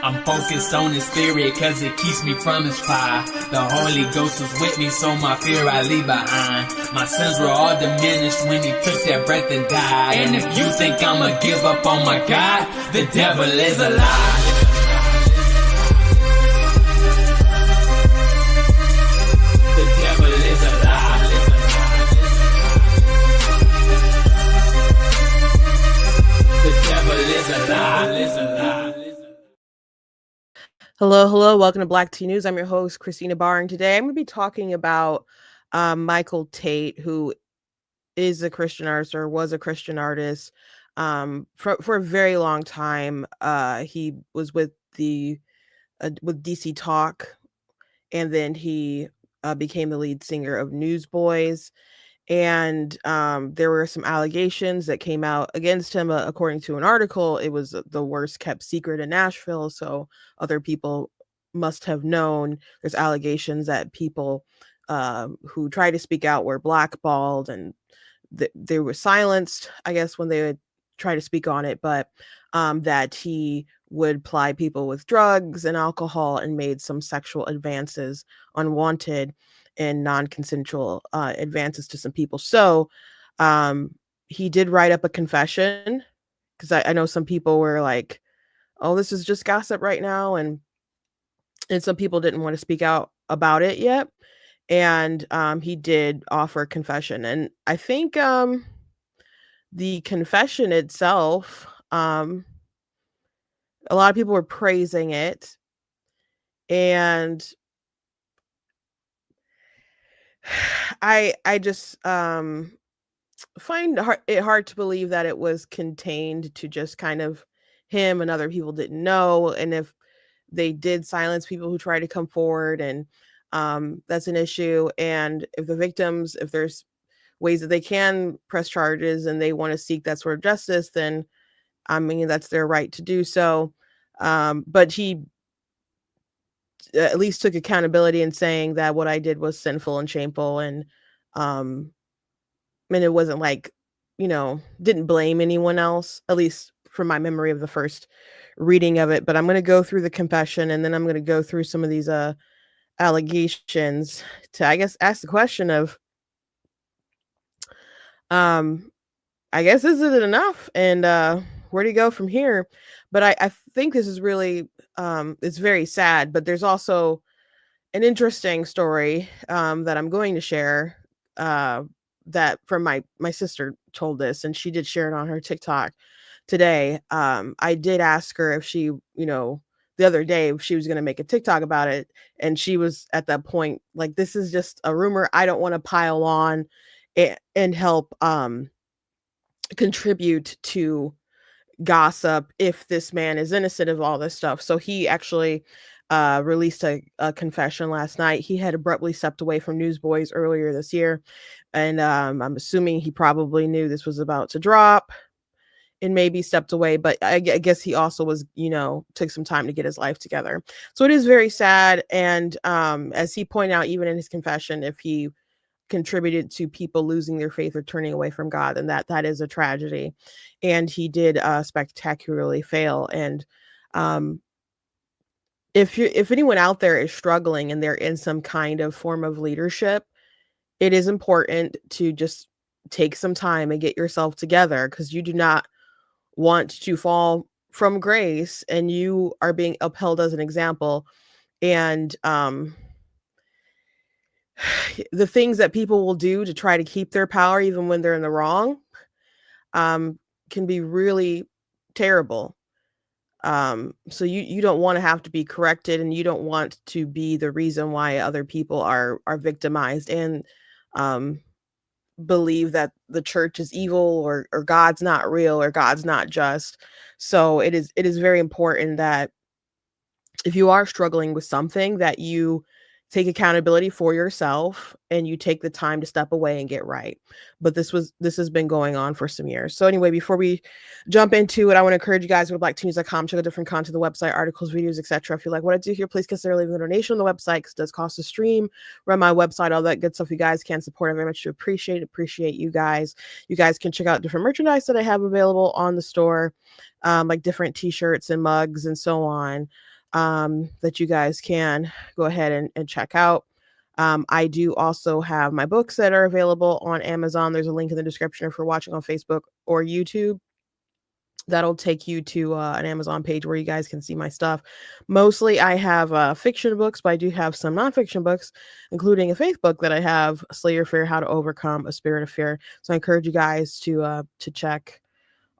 I'm focused on his spirit cause it keeps me from his fire. The Holy Ghost was with me, so my fear I leave behind. My sins were all diminished when he took that breath and died. And if you think I'ma give up on my God, the devil is a lie. The devil is a lie. The devil is a lie. Hello. Welcome to Black Tea News. I'm your host, Christina Barr, and today I'm going to be talking about Michael Tate, who is a Christian artist or was a Christian artist for a very long time. He was with DC Talk, and then he became the lead singer of Newsboys. And there were some allegations that came out against him. According to an article, it was the worst kept secret in Nashville, so other people must have known. There's allegations that people who tried to speak out were blackballed, and they were silenced, I guess, when they would try to speak on it, but that he would ply people with drugs and alcohol and made some sexual advances, unwanted and non-consensual advances to some people. So he did write up a confession, because I know some people were like, oh, this is just gossip right now, and some people didn't want to speak out about it yet. And he did offer a confession, and I think the confession itself, a lot of people were praising it, and I just find it hard to believe that it was contained to just kind of him and other people didn't know. And if they did silence people who try to come forward, and that's an issue. And if the victims, if there's ways that they can press charges and they want to seek that sort of justice, then I mean, that's their right to do so. But he at least took accountability in saying that what I did was sinful and shameful, and it wasn't like, didn't blame anyone else, at least from my memory of the first reading of it. But I'm going to go through the confession, and then I'm going to go through some of these allegations to, I guess, ask the question of, I guess, is it enough? And where do you go from here? But I think this is really, it's very sad, but there's also an interesting story that I'm going to share, that from my sister told this, and she did share it on her TikTok today. I did ask her if she, the other day, if she was going to make a TikTok about it, and she was at that point like, this is just a rumor. I don't want to pile on and help contribute to gossip if this man is innocent of all this stuff. So he actually released a confession last night. He had abruptly stepped away from Newsboys earlier this year, and I'm assuming he probably knew this was about to drop and maybe stepped away. But I guess he also was, took some time to get his life together. So it is very sad. And as he pointed out, even in his confession, if he contributed to people losing their faith or turning away from God, and that is a tragedy. And he did spectacularly fail. And if anyone out there is struggling and they're in some kind of form of leadership, it is important to just take some time and get yourself together, because you do not want to fall from grace, and you are being upheld as an example. And the things that people will do to try to keep their power, even when they're in the wrong, can be really terrible. So you don't want to have to be corrected, and you don't want to be the reason why other people are victimized and believe that the church is evil, or God's not real, or God's not just. So it is very important that if you are struggling with something, that you take accountability for yourself and you take the time to step away and get right. But this has been going on for some years. So anyway, before we jump into it, I want to encourage you guys to go to blackteens.com, check out different content, the website, articles, videos, etc. If you like what I do here, please consider leaving a donation on the website, because it does cost to stream, run my website, all that good stuff. You guys can support. I very much appreciate you guys. You guys can check out different merchandise that I have available on the store, like different t-shirts and mugs and so on, that you guys can go ahead and check out. I do also have my books that are available on Amazon. There's a link in the description if you're watching on Facebook or YouTube. That'll take you to an Amazon page where you guys can see my stuff. Mostly I have fiction books, but I do have some nonfiction books, including a faith book that I have, Slay Your Fear, How to Overcome a Spirit of Fear. So I encourage you guys to check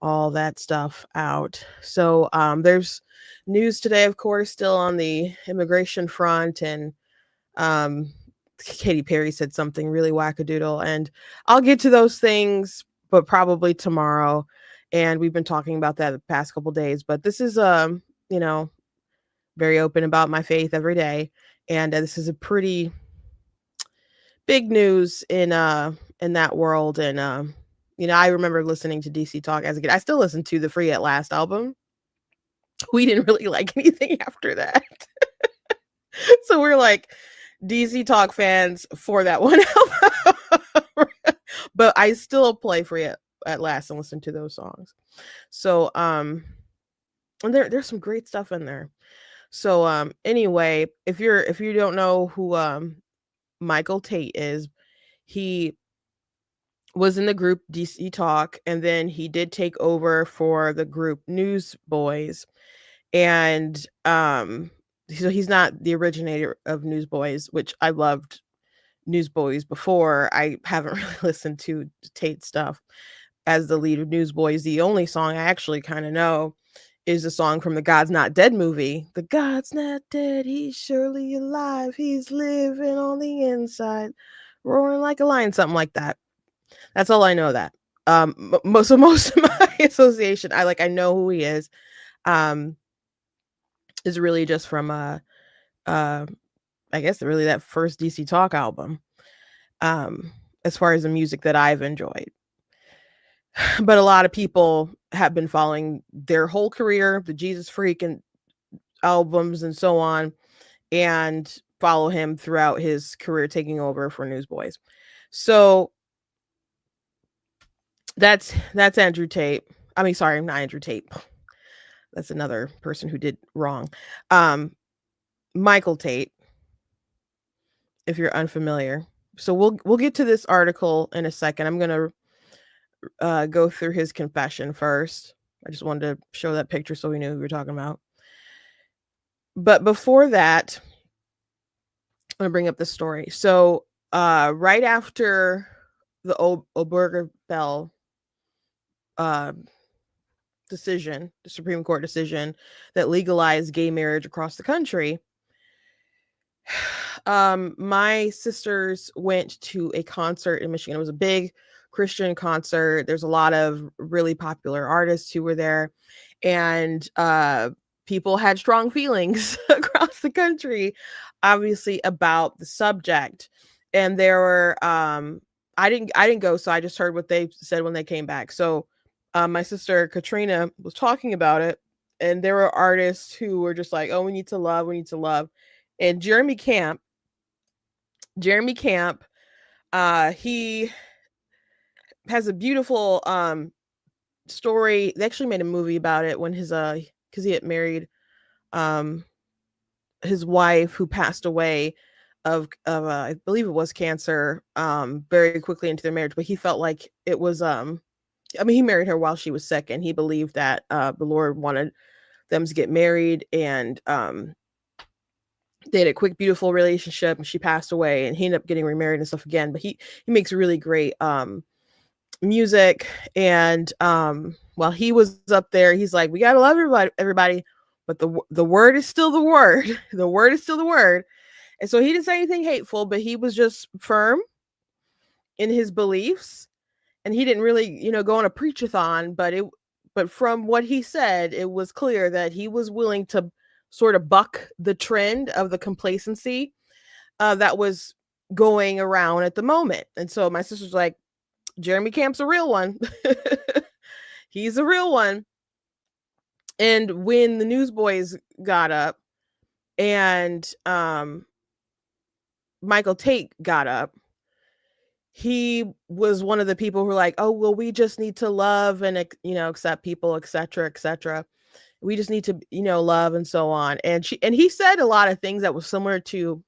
all that stuff out. So there's news today, of course, still on the immigration front, and Katy Perry said something really wackadoodle, and I'll get to those things, but probably tomorrow. And we've been talking about that the past couple days, but this is very open about my faith every day, and this is a pretty big news in that world. And I remember listening to DC Talk as a kid. I still listen to the Free at Last album. We didn't really like anything after that. So we're like DC Talk fans for that one album. But I still play Free at Last and listen to those songs. So and there's some great stuff in there. So anyway, if you don't know who Michael Tate is, he was in the group DC Talk, and then he did take over for the group Newsboys. And so he's not the originator of Newsboys, which I loved Newsboys before. I haven't really listened to Tate stuff as the lead of Newsboys. The only song I actually kind of know is the song from the God's Not Dead movie. The God's not dead, he's surely alive, he's living on the inside, roaring like a lion, something like that. That's all I know. That most of my association, I know who he is really just from I guess really that first DC Talk album, as far as the music that I've enjoyed. But a lot of people have been following their whole career, the Jesus Freak and albums and so on, and follow him throughout his career, taking over for Newsboys. So that's Andrew Tate. I mean, sorry, not Andrew Tate. That's another person who did wrong. Michael Tate, if you're unfamiliar. So we'll get to this article in a second. I'm going to go through his confession first. I just wanted to show that picture so we knew who we were talking about. But before that, I'm going to bring up the story. So right after the Obergefell decision, the Supreme Court decision that legalized gay marriage across the country, my sisters went to a concert in Michigan. It was a big Christian concert. There's a lot of really popular artists who were there, and people had strong feelings across the country, obviously, about the subject. And there were I didn't go, so I just heard what they said when they came back. So my sister Katrina was talking about it, and there were artists who were just like, oh, we need to love. And Jeremy Camp, he has a beautiful story. They actually made a movie about it when his because he had married his wife, who passed away of I believe it was cancer, very quickly into their marriage. But he felt like it was he married her while she was sick, and he believed that the Lord wanted them to get married, and they had a quick, beautiful relationship, and she passed away, and he ended up getting remarried and stuff again. But he makes really great music, and while he was up there, he's like, we gotta love everybody, but the word is still the word. The word is still the word. And so he didn't say anything hateful, but he was just firm in his beliefs, and he didn't really, go on a preach-a-thon, but from what he said, it was clear that he was willing to sort of buck the trend of the complacency that was going around at the moment. And so my sister's like, Jeremy Camp's a real one. He's a real one. And when the Newsboys got up and Michael Tate got up, he was one of the people who were like, oh, well, we just need to love and, accept people, etc., etc. We just need to, love and so on. And he said a lot of things that was similar to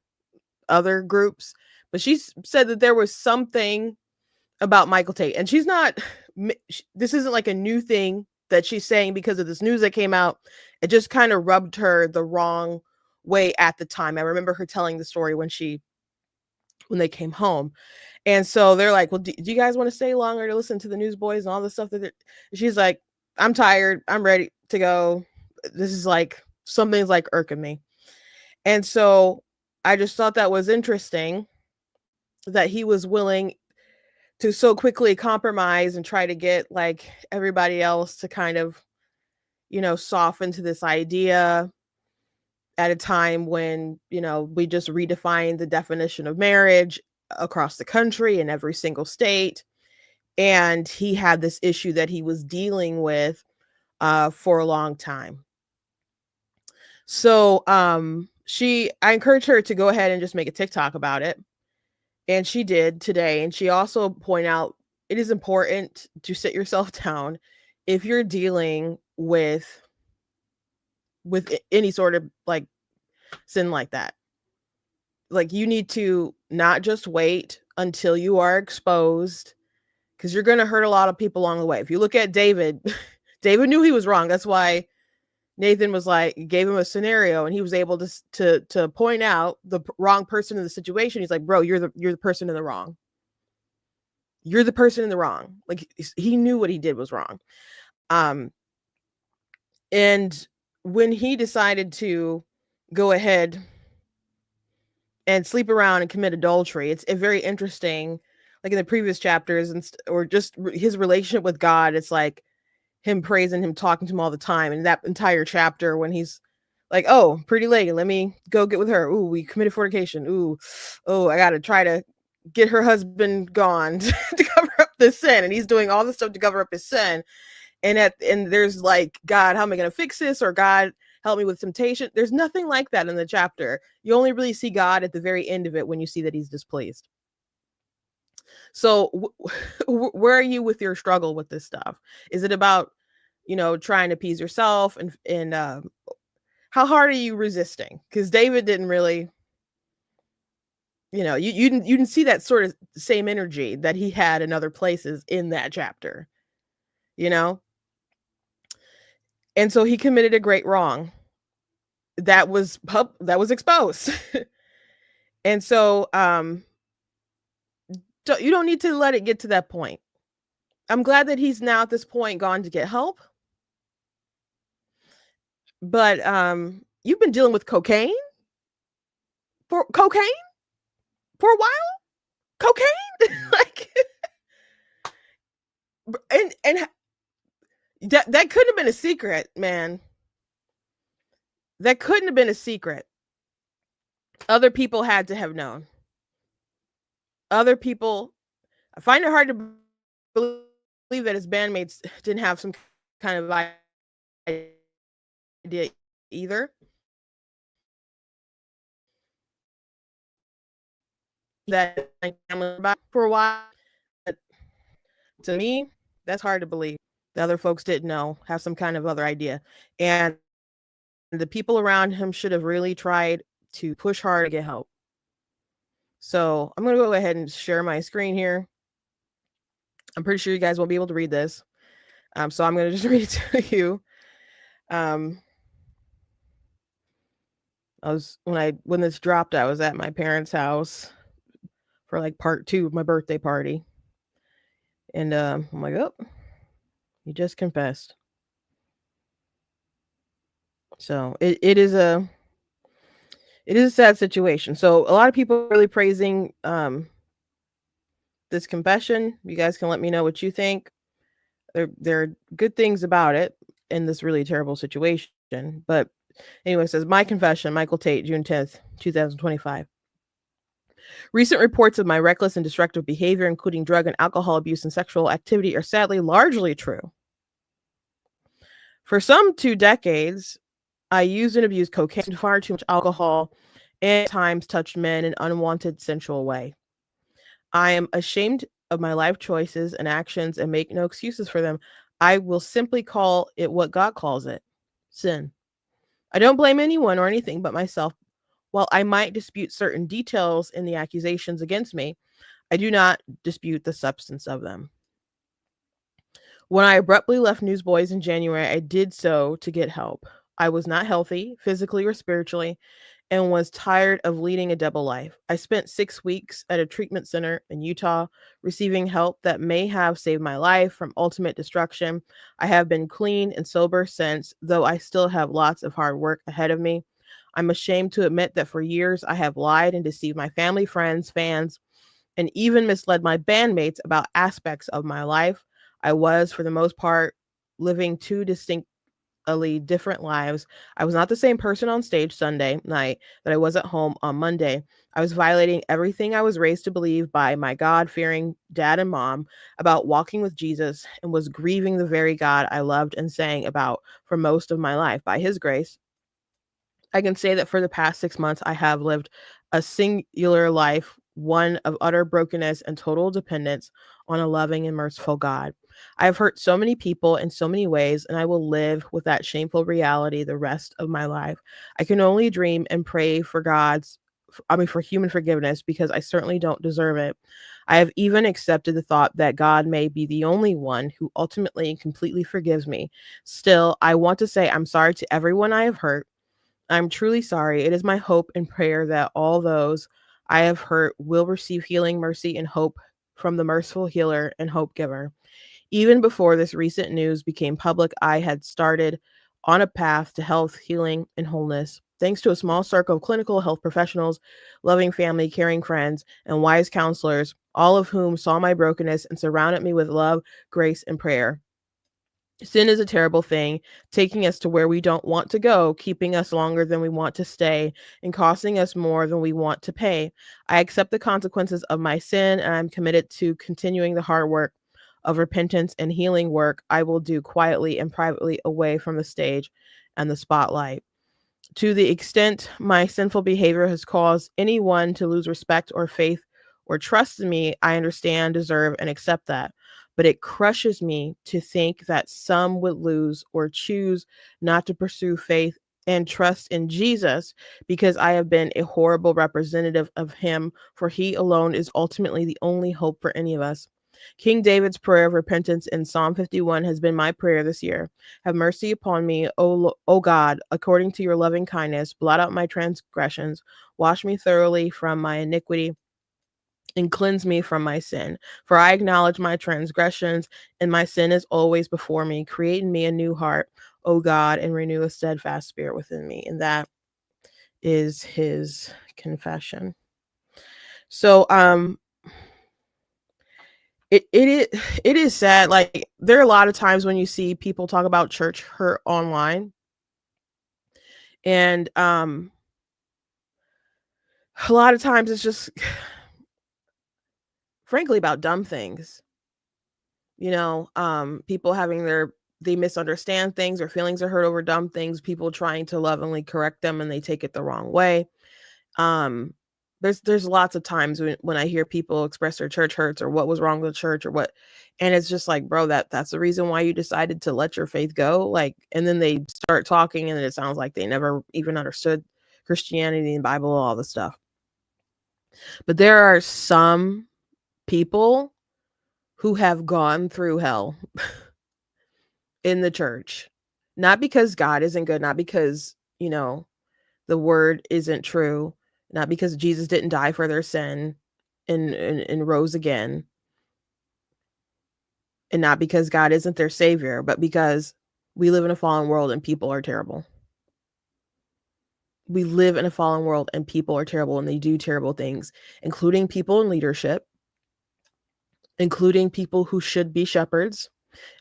other groups, but she said that there was something about Michael Tate, and she's not, this isn't like a new thing that she's saying because of this news that came out. It just kind of rubbed her the wrong way at the time. I remember her telling the story when they came home. And so they're like, well, do you guys want to stay longer to listen to the Newsboys and all the stuff that she's like, I'm tired. I'm ready to go. This is like, something's like irking me. And so I just thought that was interesting that he was willing to so quickly compromise and try to get like everybody else to kind of, soften to this idea at a time when, we just redefined the definition of marriage across the country in every single state. And he had this issue that he was dealing with for a long time. So I encouraged her to go ahead and just make a TikTok about it. And she did today. And she also pointed out it is important to sit yourself down if you're dealing with any sort of like sin like that. Like, you need to not just wait until you are exposed, because you're going to hurt a lot of people along the way. If you look at David, David knew he was wrong. That's why Nathan was like, gave him a scenario, and he was able to point out the wrong person in the situation. He's like, bro, you're the person in the wrong. You're the person in the wrong. Like, he knew what he did was wrong. And when he decided to go ahead and sleep around and commit adultery, it's very interesting. Like in the previous chapters, or just his relationship with God, it's like him praising him, talking to him all the time. And that entire chapter when he's like, oh, pretty lady, let me go get with her. Ooh, we committed fornication. Ooh, oh, I got to try to get her husband gone to cover up this sin. And he's doing all this stuff to cover up his sin. And there's like, God, how am I going to fix this? Or God, help me with temptation. There's nothing like that in the chapter. You only really see God at the very end of it when you see that he's displeased. So where are you with your struggle with this stuff? Is it about, trying to appease yourself and how hard are you resisting? Because David didn't really, you didn't see that sort of same energy that he had in other places in that chapter, And so he committed a great wrong that was exposed. And so you don't need to let it get to that point. I'm glad that he's now at this point gone to get help. But you've been dealing with cocaine for a while? Cocaine? Like, and that couldn't have been a secret, man. That couldn't have been a secret. Other people had to have known. Other people, I find it hard to believe that his bandmates didn't have some kind of idea either. That for a while, but to me, that's hard to believe. The other folks didn't know, have some kind of other idea. And the people around him should have really tried to push hard to get help. So I'm going to go ahead and share my screen here. I'm pretty sure you guys won't be able to read this. So I'm going to just read it to you. When this dropped, I was at my parents' house for like part 2 of my birthday party. And I'm like, oh, you just confessed. So it is a sad situation. So a lot of people are really praising this confession. You guys can let me know what you think. There are good things about it in this really terrible situation. But anyway, it says, my confession, Michael Tate, June 10th, 2025. Recent reports of my reckless and destructive behavior, including drug and alcohol abuse and sexual activity, are sadly largely true. For some 2 decades, I used and abused cocaine, far too much alcohol, and at times touched men in unwanted, sensual way. I am ashamed of my life choices and actions and make no excuses for them. I will simply call it what God calls it: sin. I don't blame anyone or anything but myself. While I might dispute certain details in the accusations against me, I do not dispute the substance of them. When I abruptly left Newsboys in January, I did so to get help. I was not healthy, physically or spiritually, and was tired of leading a double life. I spent 6 weeks at a treatment center in Utah, receiving help that may have saved my life from ultimate destruction. I have been clean and sober since, though I still have lots of hard work ahead of me. I'm ashamed to admit that for years I have lied and deceived my family, friends, fans, and even misled my bandmates about aspects of my life. I was, for the most part, living two distinctly different lives. I was not the same person on stage Sunday night that I was at home on Monday. I was violating everything I was raised to believe by my God-fearing dad and mom about walking with Jesus, and was grieving the very God I loved and sang about for most of my life. By his grace, I can say that for the past 6 months, I have lived a singular life, one of utter brokenness and total dependence on a loving and merciful God. I have hurt so many people in so many ways, and I will live with that shameful reality the rest of my life. I can only dream and pray for for human forgiveness, because I certainly don't deserve it. I have even accepted the thought that God may be the only one who ultimately and completely forgives me. Still, I want to say I'm sorry to everyone I have hurt. I'm truly sorry. It is my hope and prayer that all those I have hurt will receive healing, mercy, and hope from the merciful healer and hope giver. Even before this recent news became public, I had started on a path to health, healing, and wholeness. Thanks to a small circle of clinical health professionals, loving family, caring friends, and wise counselors, all of whom saw my brokenness and surrounded me with love, grace, and prayer. Sin is a terrible thing, taking us to where we don't want to go, keeping us longer than we want to stay, and costing us more than we want to pay. I accept the consequences of my sin, and I'm committed to continuing the hard work of repentance and healing work I will do quietly and privately away from the stage and the spotlight. To the extent my sinful behavior has caused anyone to lose respect or faith or trust in me, I understand, deserve, and accept that. But it crushes me to think that some would lose or choose not to pursue faith and trust in Jesus because I have been a horrible representative of him, for he alone is ultimately the only hope for any of us. King David's prayer of repentance in Psalm 51 has been my prayer this year. Have mercy upon me, O God, according to your loving kindness. Blot out my transgressions. Wash me thoroughly from my iniquity and cleanse me from my sin. For I acknowledge my transgressions, and my sin is always before me. Create in me a new heart, O God, and renew a steadfast spirit within me. And that is his confession. So it is sad. Like, there are a lot of times when you see people talk about church hurt online, and a lot of times it's just frankly about dumb things. People having they misunderstand things, or feelings are hurt over dumb things, people trying to lovingly correct them and they take it the wrong way. um there's lots of times when I hear people express their church hurts or what was wrong with the church or what, and it's just like, bro, that's the reason why you decided to let your faith go. Like, and then they start talking and it sounds like they never even understood Christianity and Bible, all the stuff. But there are some people who have gone through hell in the church, not because God isn't good, not because the word isn't true, not because Jesus didn't die for their sin and rose again, and not because God isn't their savior, but because we live in a fallen world and people are terrible. We live in a fallen world and people are terrible, and they do terrible things, including people in leadership, including people who should be shepherds,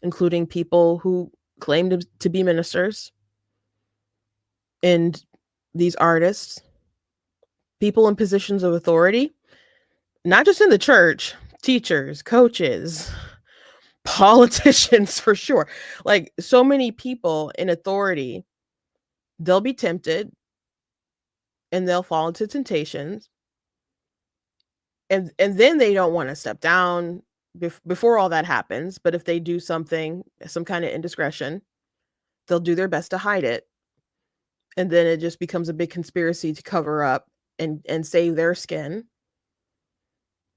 including people who claim to be ministers, and these artists, people in positions of authority, not just in the church, teachers, coaches, politicians for sure. Like so many people in authority, they'll be tempted and they'll fall into temptations, and then they don't want to step down before all that happens. But if they do something, some kind of indiscretion, they'll do their best to hide it, and then it just becomes a big conspiracy to cover up and save their skin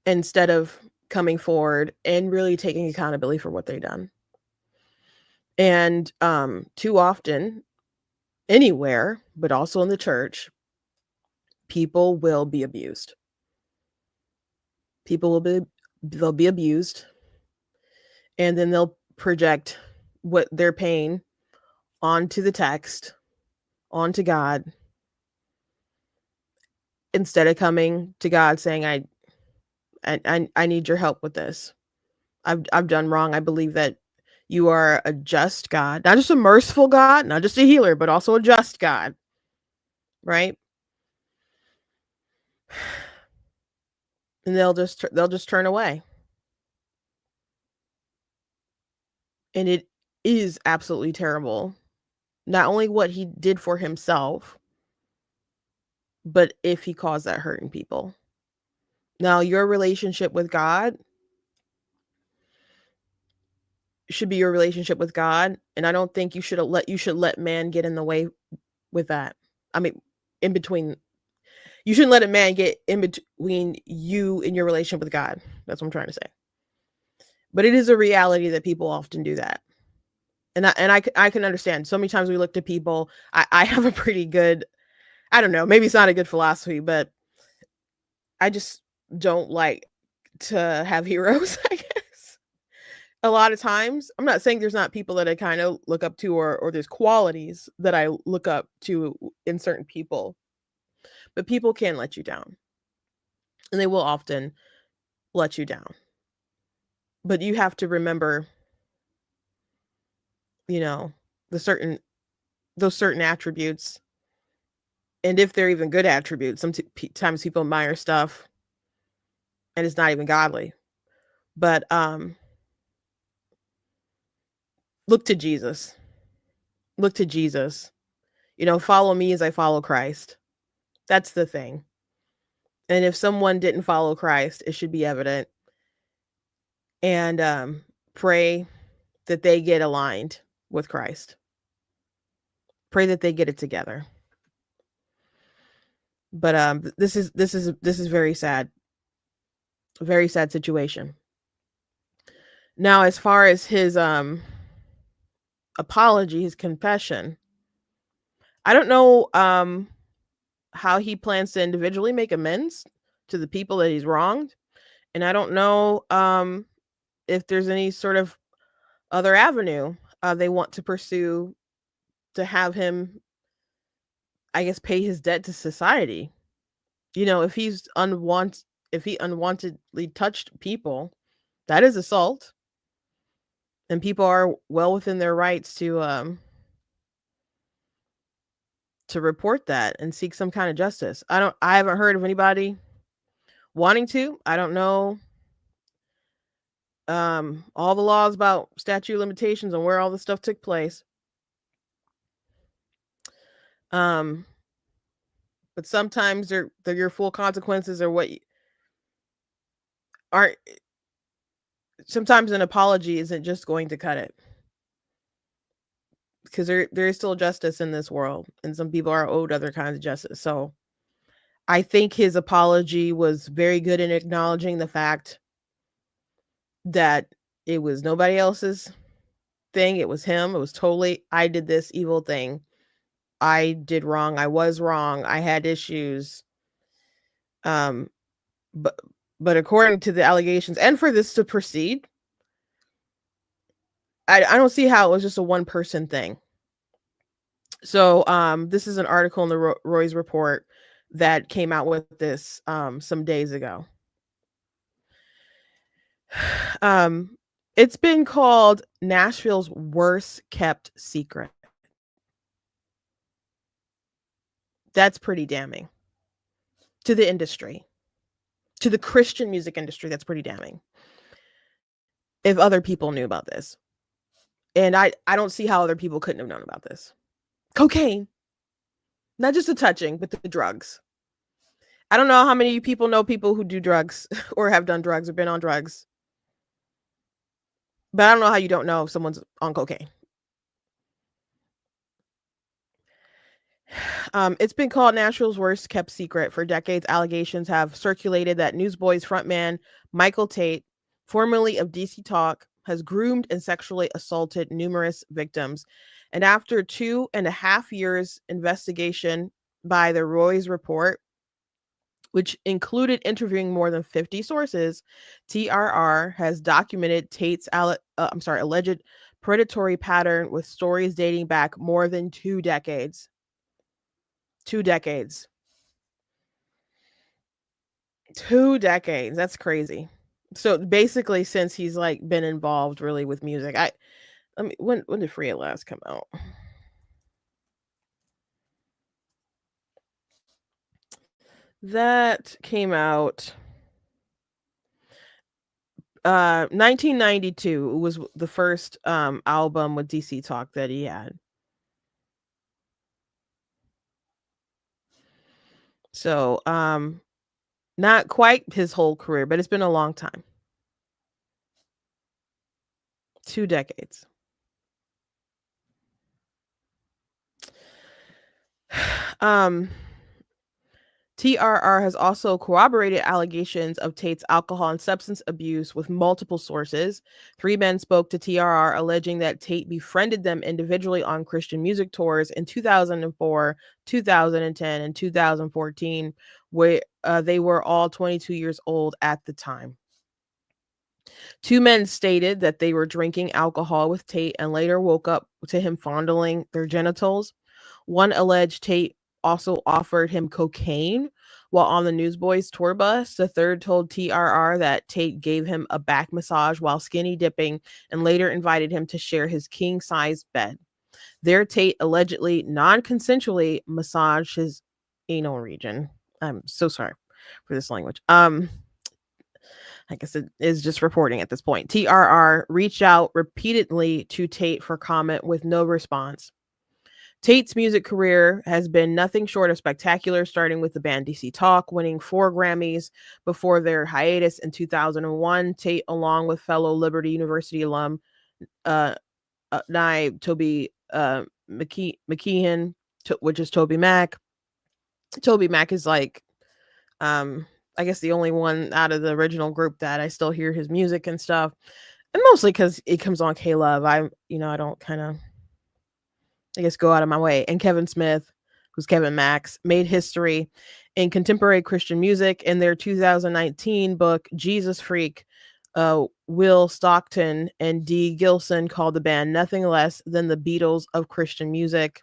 instead of coming forward and really taking accountability for what they've done. And too often, anywhere, but also in the church, people will be abused. They'll be abused, and then they'll project what their pain onto the text, onto God, instead of coming to God saying, I need your help with this. I've done wrong. I believe that you are a just God, not just a merciful God, not just a healer, but also a just God, right? And they'll just turn away. And it is absolutely terrible. Not only what he did for himself, but if he caused that hurt in people. Now, your relationship with God should be your relationship with God, and I don't think you should let man get in the way with that. I mean, in between, you shouldn't let a man get in between you and your relationship with God. That's what I'm trying to say. But it is a reality that people often do that. And I can understand. So many times we look to people. I have a pretty good, I don't know, maybe it's not a good philosophy, but I just don't like to have heroes, I guess. A lot of times, I'm not saying there's not people that I kind of look up to, or there's qualities that I look up to in certain people, but people can let you down, and they will often let you down. But you have to remember, you know, the certain those certain attributes, and if they're even good attributes. Sometimes people admire stuff and it's not even godly. But look to Jesus. Look to Jesus. Follow me as I follow Christ. That's the thing. And if someone didn't follow Christ, it should be evident. And pray that they get aligned with Christ. Pray that they get it together. But this is very sad. A very sad situation. Now, as far as his apology, his confession, I don't know how he plans to individually make amends to the people that he's wronged, and I don't know if there's any sort of other avenue they want to pursue to have him, I guess, pay his debt to society. If if he unwantedly touched people, that is assault, and people are well within their rights to report that and seek some kind of justice. I haven't heard of anybody wanting to. I don't know all the laws about statute of limitations and where all this stuff took place. But sometimes they're your full consequences are what aren't. Sometimes an apology isn't just going to cut it, because there is still justice in this world, and some people are owed other kinds of justice. So I think his apology was very good in acknowledging the fact that it was nobody else's thing. It was him. It was totally, I did this evil thing. I did wrong. I was wrong. I had issues. But according to the allegations, and for this to proceed, I don't see how it was just a one person thing. So this is an article in the Roy's report that came out with this some days ago. It's been called Nashville's worst kept secret. That's pretty damning to the industry. to the Christian music industry. That's pretty damning. If other people knew about this. And I don't see how other people couldn't have known about this. Cocaine. Not just the touching, but the drugs. I don't know how many people know people who do drugs or have done drugs or been on drugs. But I don't know how you don't know if someone's on cocaine. It's been called Nashville's worst kept secret for decades. Allegations have circulated that Newsboys frontman Michael Tate, formerly of DC Talk, has groomed and sexually assaulted numerous victims. And after 2.5 years investigation by the Roy's report, which included interviewing more than 50 sources, TRR has documented Tate's alleged predatory pattern with stories dating back more than 2 decades. 2 decades. 2 decades. That's crazy. So basically, since he's like been involved really with music, when did Free at Last come out? That came out 1992. It was the first album with DC Talk that he had. So not quite his whole career, but it's been a long time. 2 decades. TRR has also corroborated allegations of Tate's alcohol and substance abuse with multiple sources. 3 men spoke to TRR alleging that Tate befriended them individually on Christian music tours in 2004, 2010, and 2014, where they were all 22 years old at the time. 2 men stated that they were drinking alcohol with Tate and later woke up to him fondling their genitals. One alleged Tate also offered him cocaine while on the Newsboys tour bus. The third told TRR that Tate gave him a back massage while skinny dipping and later invited him to share his king-sized bed. There, Tate allegedly non-consensually massaged his anal region. I'm so sorry for this language. I guess it is just reporting at this point. TRR reached out repeatedly to Tate for comment with no response. Tate's music career has been nothing short of spectacular, starting with the band DC Talk, winning 4 Grammys before their hiatus in 2001. Tate, along with fellow Liberty University alum Toby McKeehan, which is Toby Mac. Toby Mac is like, I guess the only one out of the original group that I still hear his music and stuff, and mostly because it comes on K-Love. I don't kind of, I guess, go out of my way. And Kevin Smith, who's Kevin Max, made history in contemporary Christian music. In their 2019 book, Jesus Freak, Will Stockton and Dee Gilson called the band nothing less than the Beatles of Christian music.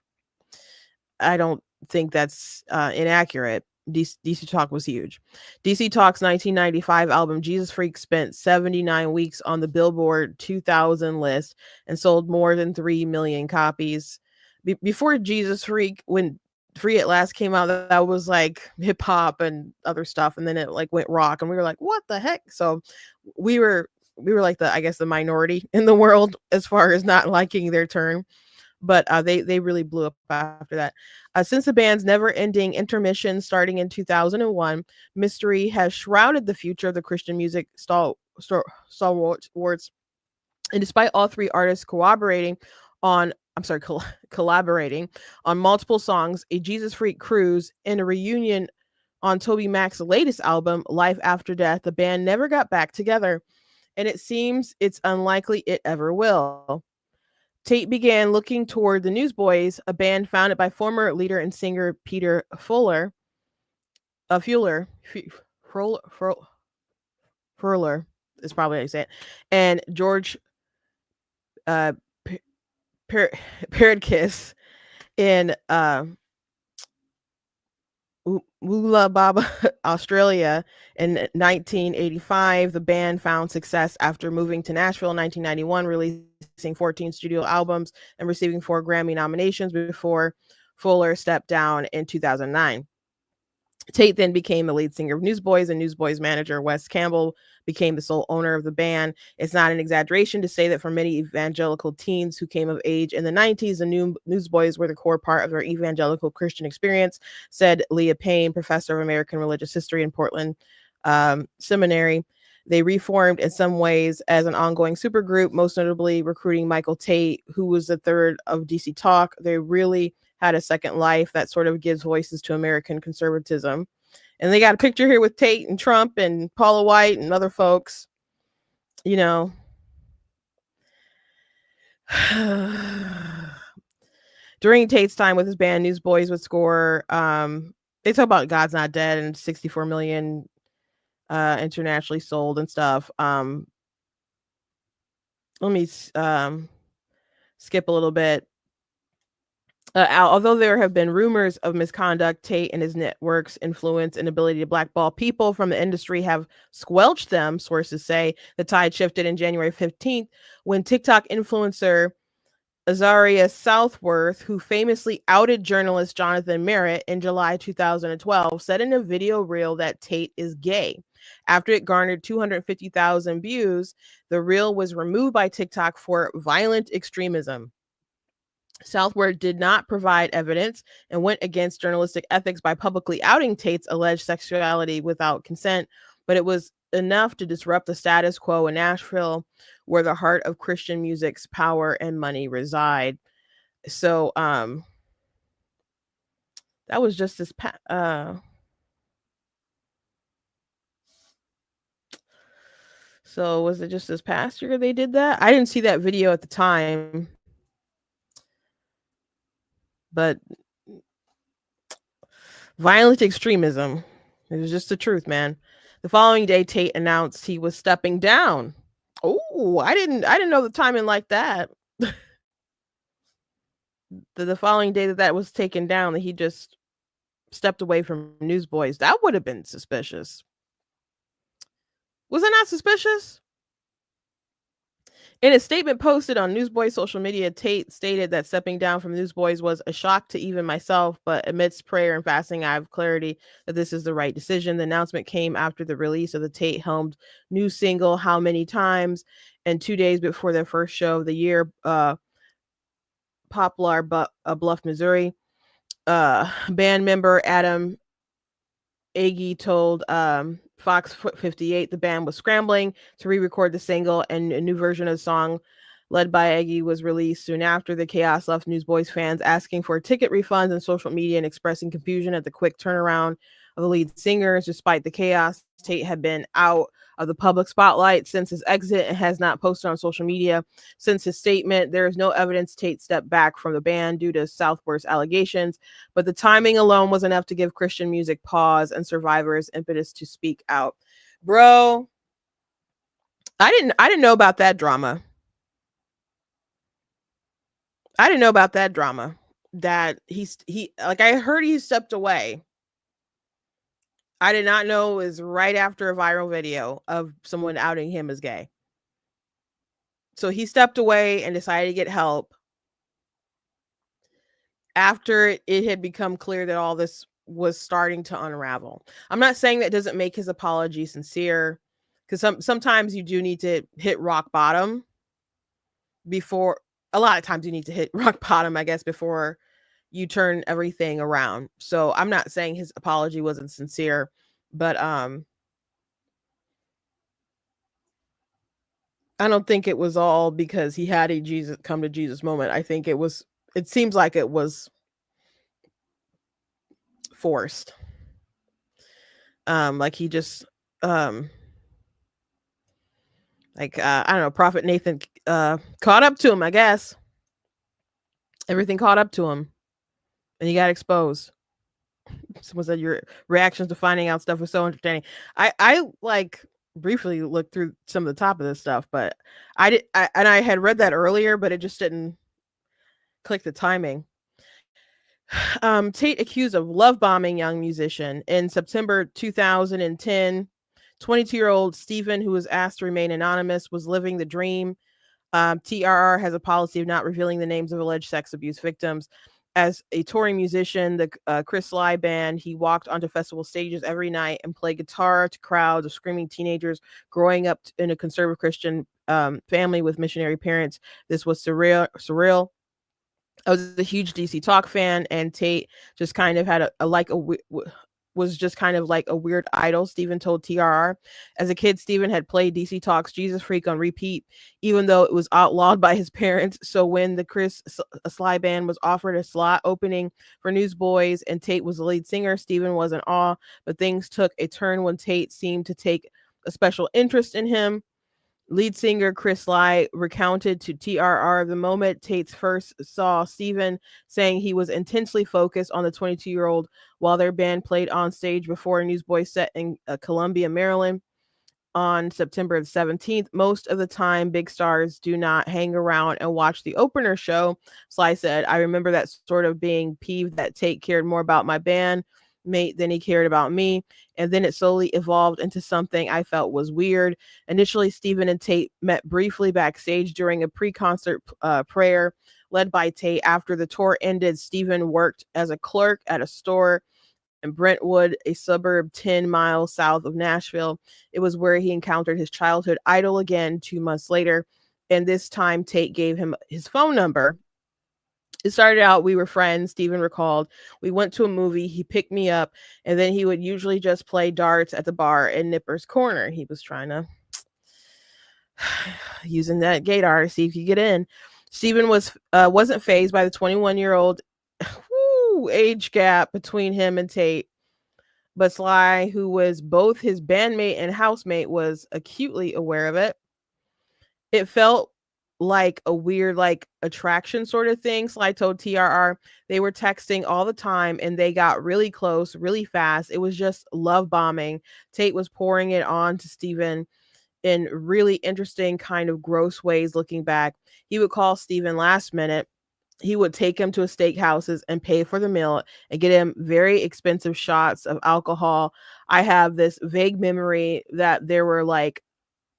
I don't think that's inaccurate. DC Talk was huge. DC Talk's 1995 album Jesus Freak spent 79 weeks on the Billboard 2000 list and sold more than 3 million copies. Before Jesus Freak, when Free at Last came out, that was like hip hop and other stuff, and then it like went rock, and we were like, what the heck? So we were like the minority in the world as far as not liking their turn. But they really blew up after that. Since the band's never-ending intermission starting in 2001, mystery has shrouded the future of the Christian music stalwarts. And despite all 3 artists collaborating on multiple songs, a Jesus Freak cruise, and a reunion on Toby Mac's latest album, Life After Death, the band never got back together, and it seems it's unlikely it ever will. Tate began looking toward the Newsboys, a band founded by former leader and singer Peter Furler is probably how you say it, and George Paradkis in Woolababa, Australia in 1985. The band found success after moving to Nashville in 1991, releasing 14 studio albums and receiving 4 Grammy nominations before Fuller stepped down in 2009. Tate then became the lead singer of Newsboys, and Newsboys manager Wes Campbell became the sole owner of the band. It's not an exaggeration to say that for many evangelical teens who came of age in the 90s, the Newsboys were the core part of their evangelical Christian experience, said Leah Payne, professor of American Religious History in Portland Seminary. They reformed in some ways as an ongoing supergroup, most notably recruiting Michael Tate, who was the third of DC Talk. They really had a second life that sort of gives voices to American conservatism. And they got a picture here with Tate and Trump and Paula White and other folks, you know. During Tate's time with his band, Newsboys would score, they talk about God's Not Dead and 64 million internationally sold and stuff. Let me skip a little bit. Although there have been rumors of misconduct, Tate and his network's influence and ability to blackball people from the industry have squelched them, sources say. The tide shifted in January 15th when TikTok influencer Azaria Southworth, who famously outed journalist Jonathan Merritt in July 2012, said in a video reel that Tate is gay. After it garnered 250,000 views, the reel was removed by TikTok for violent extremism. Southworth did not provide evidence and went against journalistic ethics by publicly outing Tate's alleged sexuality without consent, but it was enough to disrupt the status quo in Nashville, where the heart of Christian music's power and money reside. So that was just this so was it just this past year they did that? I didn't see that video at the time. But violent extremism. It was just the truth, man. The following day, Tate announced he was stepping down. Oh, I didn't know the timing like that. the following day that was taken down, that he just stepped away from Newsboys. That would have been suspicious. Was that not suspicious? In a statement posted on Newsboys social media, Tate stated that stepping down from Newsboys was a shock to even myself, but amidst prayer and fasting, I have clarity that this is the right decision. The announcement came after the release of the Tate-helmed new single, How Many Times, and 2 days before their first show of the year, Poplar Bluff, Missouri. Band member Adam Agee told Fox 58 the band was scrambling to re-record the single, and a new version of the song led by Agee was released soon after. The chaos left Newsboys fans asking for ticket refunds on social media and expressing confusion at the quick turnaround of the lead singers. Despite the chaos, Tate had been out of the public spotlight since his exit and has not posted on social media since his statement. There is no evidence Tate stepped back from the band due to Southworth's allegations, but the timing alone was enough to give Christian music pause and survivors impetus to speak out. Bro, I didn't know about that drama. I didn't know about that drama. That he like, I heard he stepped away. I did not know it was right after a viral video of someone outing him as gay. So he stepped away and decided to get help after it had become clear that all this was starting to unravel. I'm not saying that doesn't make his apology sincere, because sometimes you do need to hit rock bottom before, a lot of times you need to hit rock bottom, I guess, before you turn everything around. So I'm not saying his apology wasn't sincere, but I don't think it was all because he had a come to Jesus moment. I think it seems like it was forced. Like he just I don't know, Prophet Nathan caught up to him, I guess. Everything caught up to him and he got exposed. Someone said your reactions to finding out stuff was so entertaining. I like briefly looked through some of the top of this stuff, but I had read that earlier, but it just didn't click the timing. Tate accused of love bombing young musician. In September 2010, 22-year-old Stephen, who was asked to remain anonymous, was living the dream. TRR has a policy of not revealing the names of alleged sex abuse victims. As a touring musician, the Chris Sly Band, he walked onto festival stages every night and played guitar to crowds of screaming teenagers growing up in a conservative Christian family with missionary parents. This was surreal. I was a huge DC Talk fan, and Tate just kind of had was just kind of like a weird idol. Steven told TRR, as a kid, Steven had played DC Talk's Jesus Freak on repeat, even though it was outlawed by his parents. So when the Sly Band was offered a slot opening for Newsboys and Tate was the lead singer, Steven was in awe. But things took a turn when Tate seemed to take a special interest in him. Lead singer Chris Sly recounted to TRR the moment Tate first saw Steven, saying he was intensely focused on the 22-year-old while their band played on stage before a Newsboys set in Columbia, Maryland on September 17th. Most of the time, big stars do not hang around and watch the opener show. Sly said, I remember that sort of being peeved that Tate cared more about my band mate than he cared about me, and then it slowly evolved into something I felt was weird. Initially, Steven and Tate met briefly backstage during a pre-concert prayer led by Tate. After the tour ended, Steven worked as a clerk at a store in Brentwood, a suburb 10 miles south of Nashville. It was where he encountered his childhood idol again 2 months later, and this time Tate gave him his phone number. It started out, we were friends, Steven recalled. We went to a movie, he picked me up, and then he would usually just play darts at the bar in Nipper's Corner. He was trying to using that gaydar to see if he could get in. Steven wasn't fazed by the 21-year-old age gap between him and Tate, but Sly, who was both his bandmate and housemate, was acutely aware of it. It felt like a weird attraction sort of thing. Sly told TRR they were texting all the time and they got really close really fast. It was just love bombing. Tate was pouring it on to Steven in really interesting kind of gross ways looking back. He would call Steven last minute. He would take him to steakhouses and pay for the meal and get him very expensive shots of alcohol. I have this vague memory that there were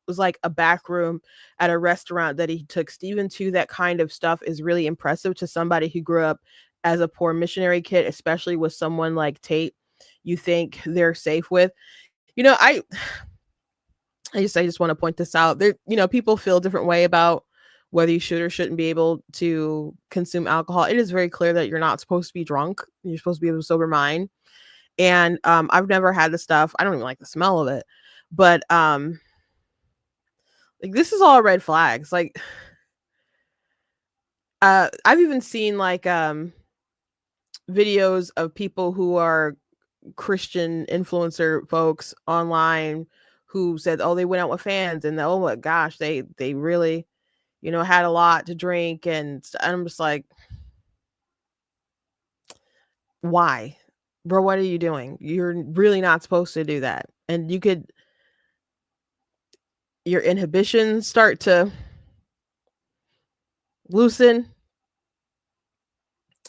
was like a back room at a restaurant that he took Steven to. That kind of stuff is really impressive to somebody who grew up as a poor missionary kid, especially with someone like Tate you think they're safe with. I just want to point this out. There, people feel a different way about whether you should or shouldn't be able to consume alcohol. It is very clear that you're not supposed to be drunk. You're supposed to be of a sober mind. And I've never had the stuff. I don't even like the smell of it. But this is all red flags. I've even seen videos of people who are Christian influencer folks online who said, oh, they went out with fans and oh my gosh, they really, had a lot to drink. And I'm just like, why? Bro, what are you doing? You're really not supposed to do that. And your inhibitions start to loosen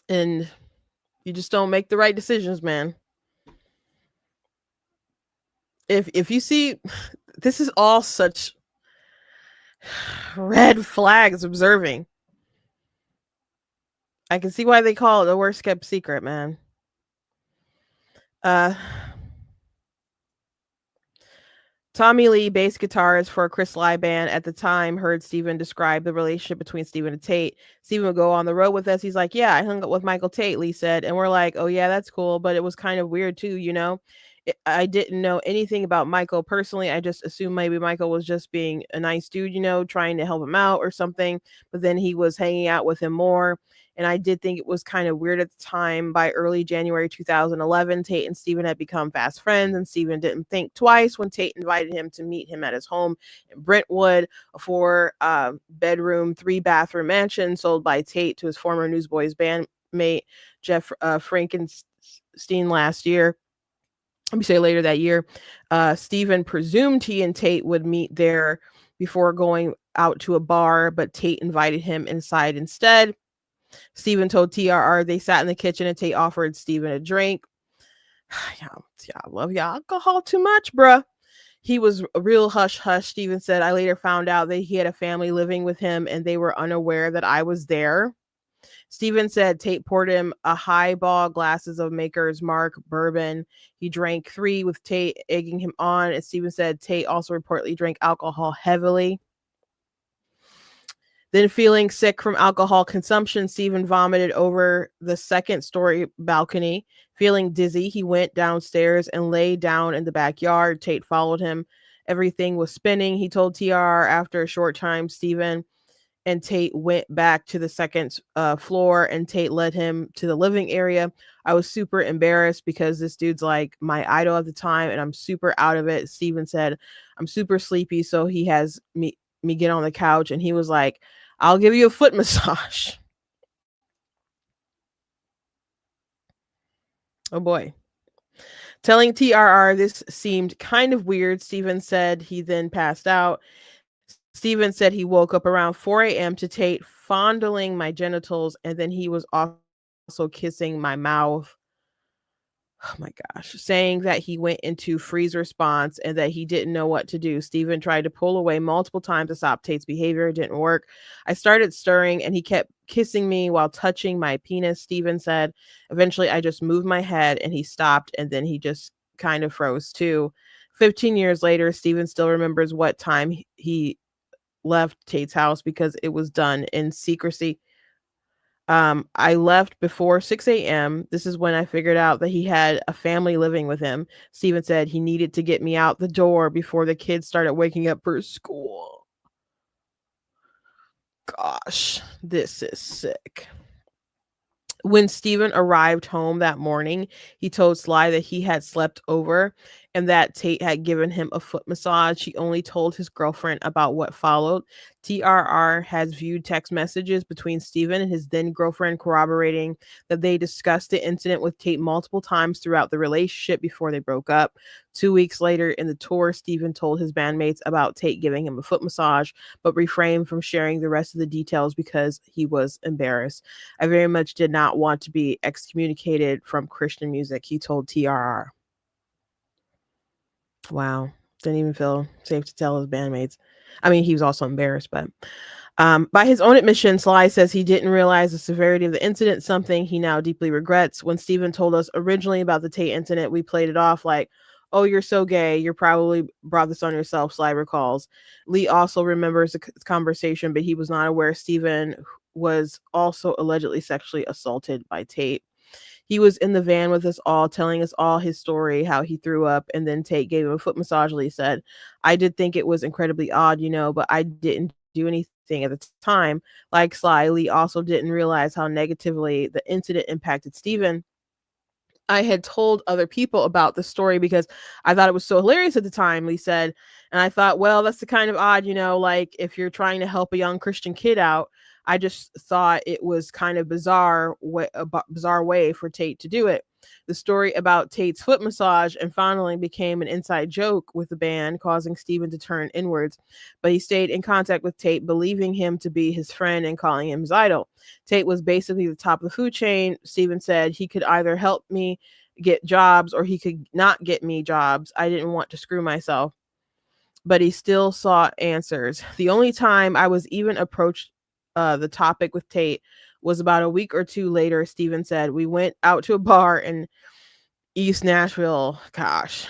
and you just don't make the right decisions, man. If you see, this is all such red flags observing. I can see why they call it the worst kept secret, man. Tommy Lee, bass guitarist for Chris Sly Band at the time, heard Steven describe the relationship between Steven and Tate. Steven would go on the road with us. He's like, yeah, I hung up with Michael Tate, Lee said. And we're like, oh, yeah, that's cool. But it was kind of weird, too, I didn't know anything about Michael personally. I just assumed maybe Michael was just being a nice dude, trying to help him out or something. But then he was hanging out with him more. And I did think it was kind of weird at the time. By early January 2011, Tate and Steven had become fast friends, and Steven didn't think twice when Tate invited him to meet him at his home in Brentwood, a 4-bedroom, 3-bathroom mansion sold by Tate to his former Newsboys bandmate, Jeff Frankenstein, last year. Let me say later that year. Steven presumed he and Tate would meet there before going out to a bar, but Tate invited him inside instead. Steven told TRR they sat in the kitchen and Tate offered Steven a drink. Y'all love your alcohol too much, bruh. He was a real hush-hush, Steven said. I later found out that he had a family living with him and they were unaware that I was there. Steven said Tate poured him a highball glasses of Maker's Mark bourbon. He drank 3 with Tate egging him on. And Steven said Tate also reportedly drank alcohol heavily. Then, feeling sick from alcohol consumption, Steven vomited over the second-story balcony. Feeling dizzy, he went downstairs and lay down in the backyard. Tate followed him. Everything was spinning. He told TR after a short time, Steven and Tate went back to the second floor, and Tate led him to the living area. I was super embarrassed because this dude's like my idol at the time, and I'm super out of it. Steven said, I'm super sleepy, so he has me get on the couch, and he was like, I'll give you a foot massage. Oh boy. Telling TRR this seemed kind of weird, Steven said he then passed out. Steven said he woke up around 4 a.m. to Tate fondling my genitals, and then he was also kissing my mouth. Oh my gosh. Saying that he went into freeze response and that he didn't know what to do. Steven tried to pull away multiple times to stop Tate's behavior. It didn't work. I started stirring and he kept kissing me while touching my penis, Steven said. Eventually, I just moved my head and he stopped, and then he just kind of froze too. 15 years later, Steven still remembers what time he left Tate's house because it was done in secrecy. I left before 6 a.m. This is when I figured out that he had a family living with him. Steven said he needed to get me out the door before the kids started waking up for school. Gosh, this is sick. When Steven arrived home that morning, he told Sly that he had slept over and that Tate had given him a foot massage. He only told his girlfriend about what followed. TRR has viewed text messages between Steven and his then girlfriend, corroborating that they discussed the incident with Tate multiple times throughout the relationship before they broke up. 2 weeks later in the tour, Steven told his bandmates about Tate giving him a foot massage, but refrained from sharing the rest of the details because he was embarrassed. I very much did not want to be excommunicated from Christian music, he told TRR. Wow. Didn't even feel safe to tell his bandmates. I mean, he was also embarrassed, but by his own admission, Sly says he didn't realize the severity of the incident, something he now deeply regrets. When Steven told us originally about the Tate incident, we played it off like, oh, you're so gay. You're probably brought this on yourself, Sly recalls. Lee also remembers the conversation, but he was not aware Steven was also allegedly sexually assaulted by Tate. He was in the van with us all, telling us all his story, how he threw up, and then Tate gave him a foot massage. Lee said, I did think it was incredibly odd, but I didn't do anything at the time. Like Sly, Lee also didn't realize how negatively the incident impacted Steven. I had told other people about the story because I thought it was so hilarious at the time, Lee said. And I thought, well, that's the kind of odd, like if you're trying to help a young Christian kid out. I just thought it was kind of bizarre way for Tate to do it. The story about Tate's foot massage and fondling became an inside joke with the band, causing Steven to turn inwards. But he stayed in contact with Tate, believing him to be his friend and calling him his idol. Tate was basically the top of the food chain. Steven said he could either help me get jobs or he could not get me jobs. I didn't want to screw myself. But he still sought answers. The only time I was even approached the topic with Tate was about a week or two later. Steven said we went out to a bar in East Nashville. Gosh,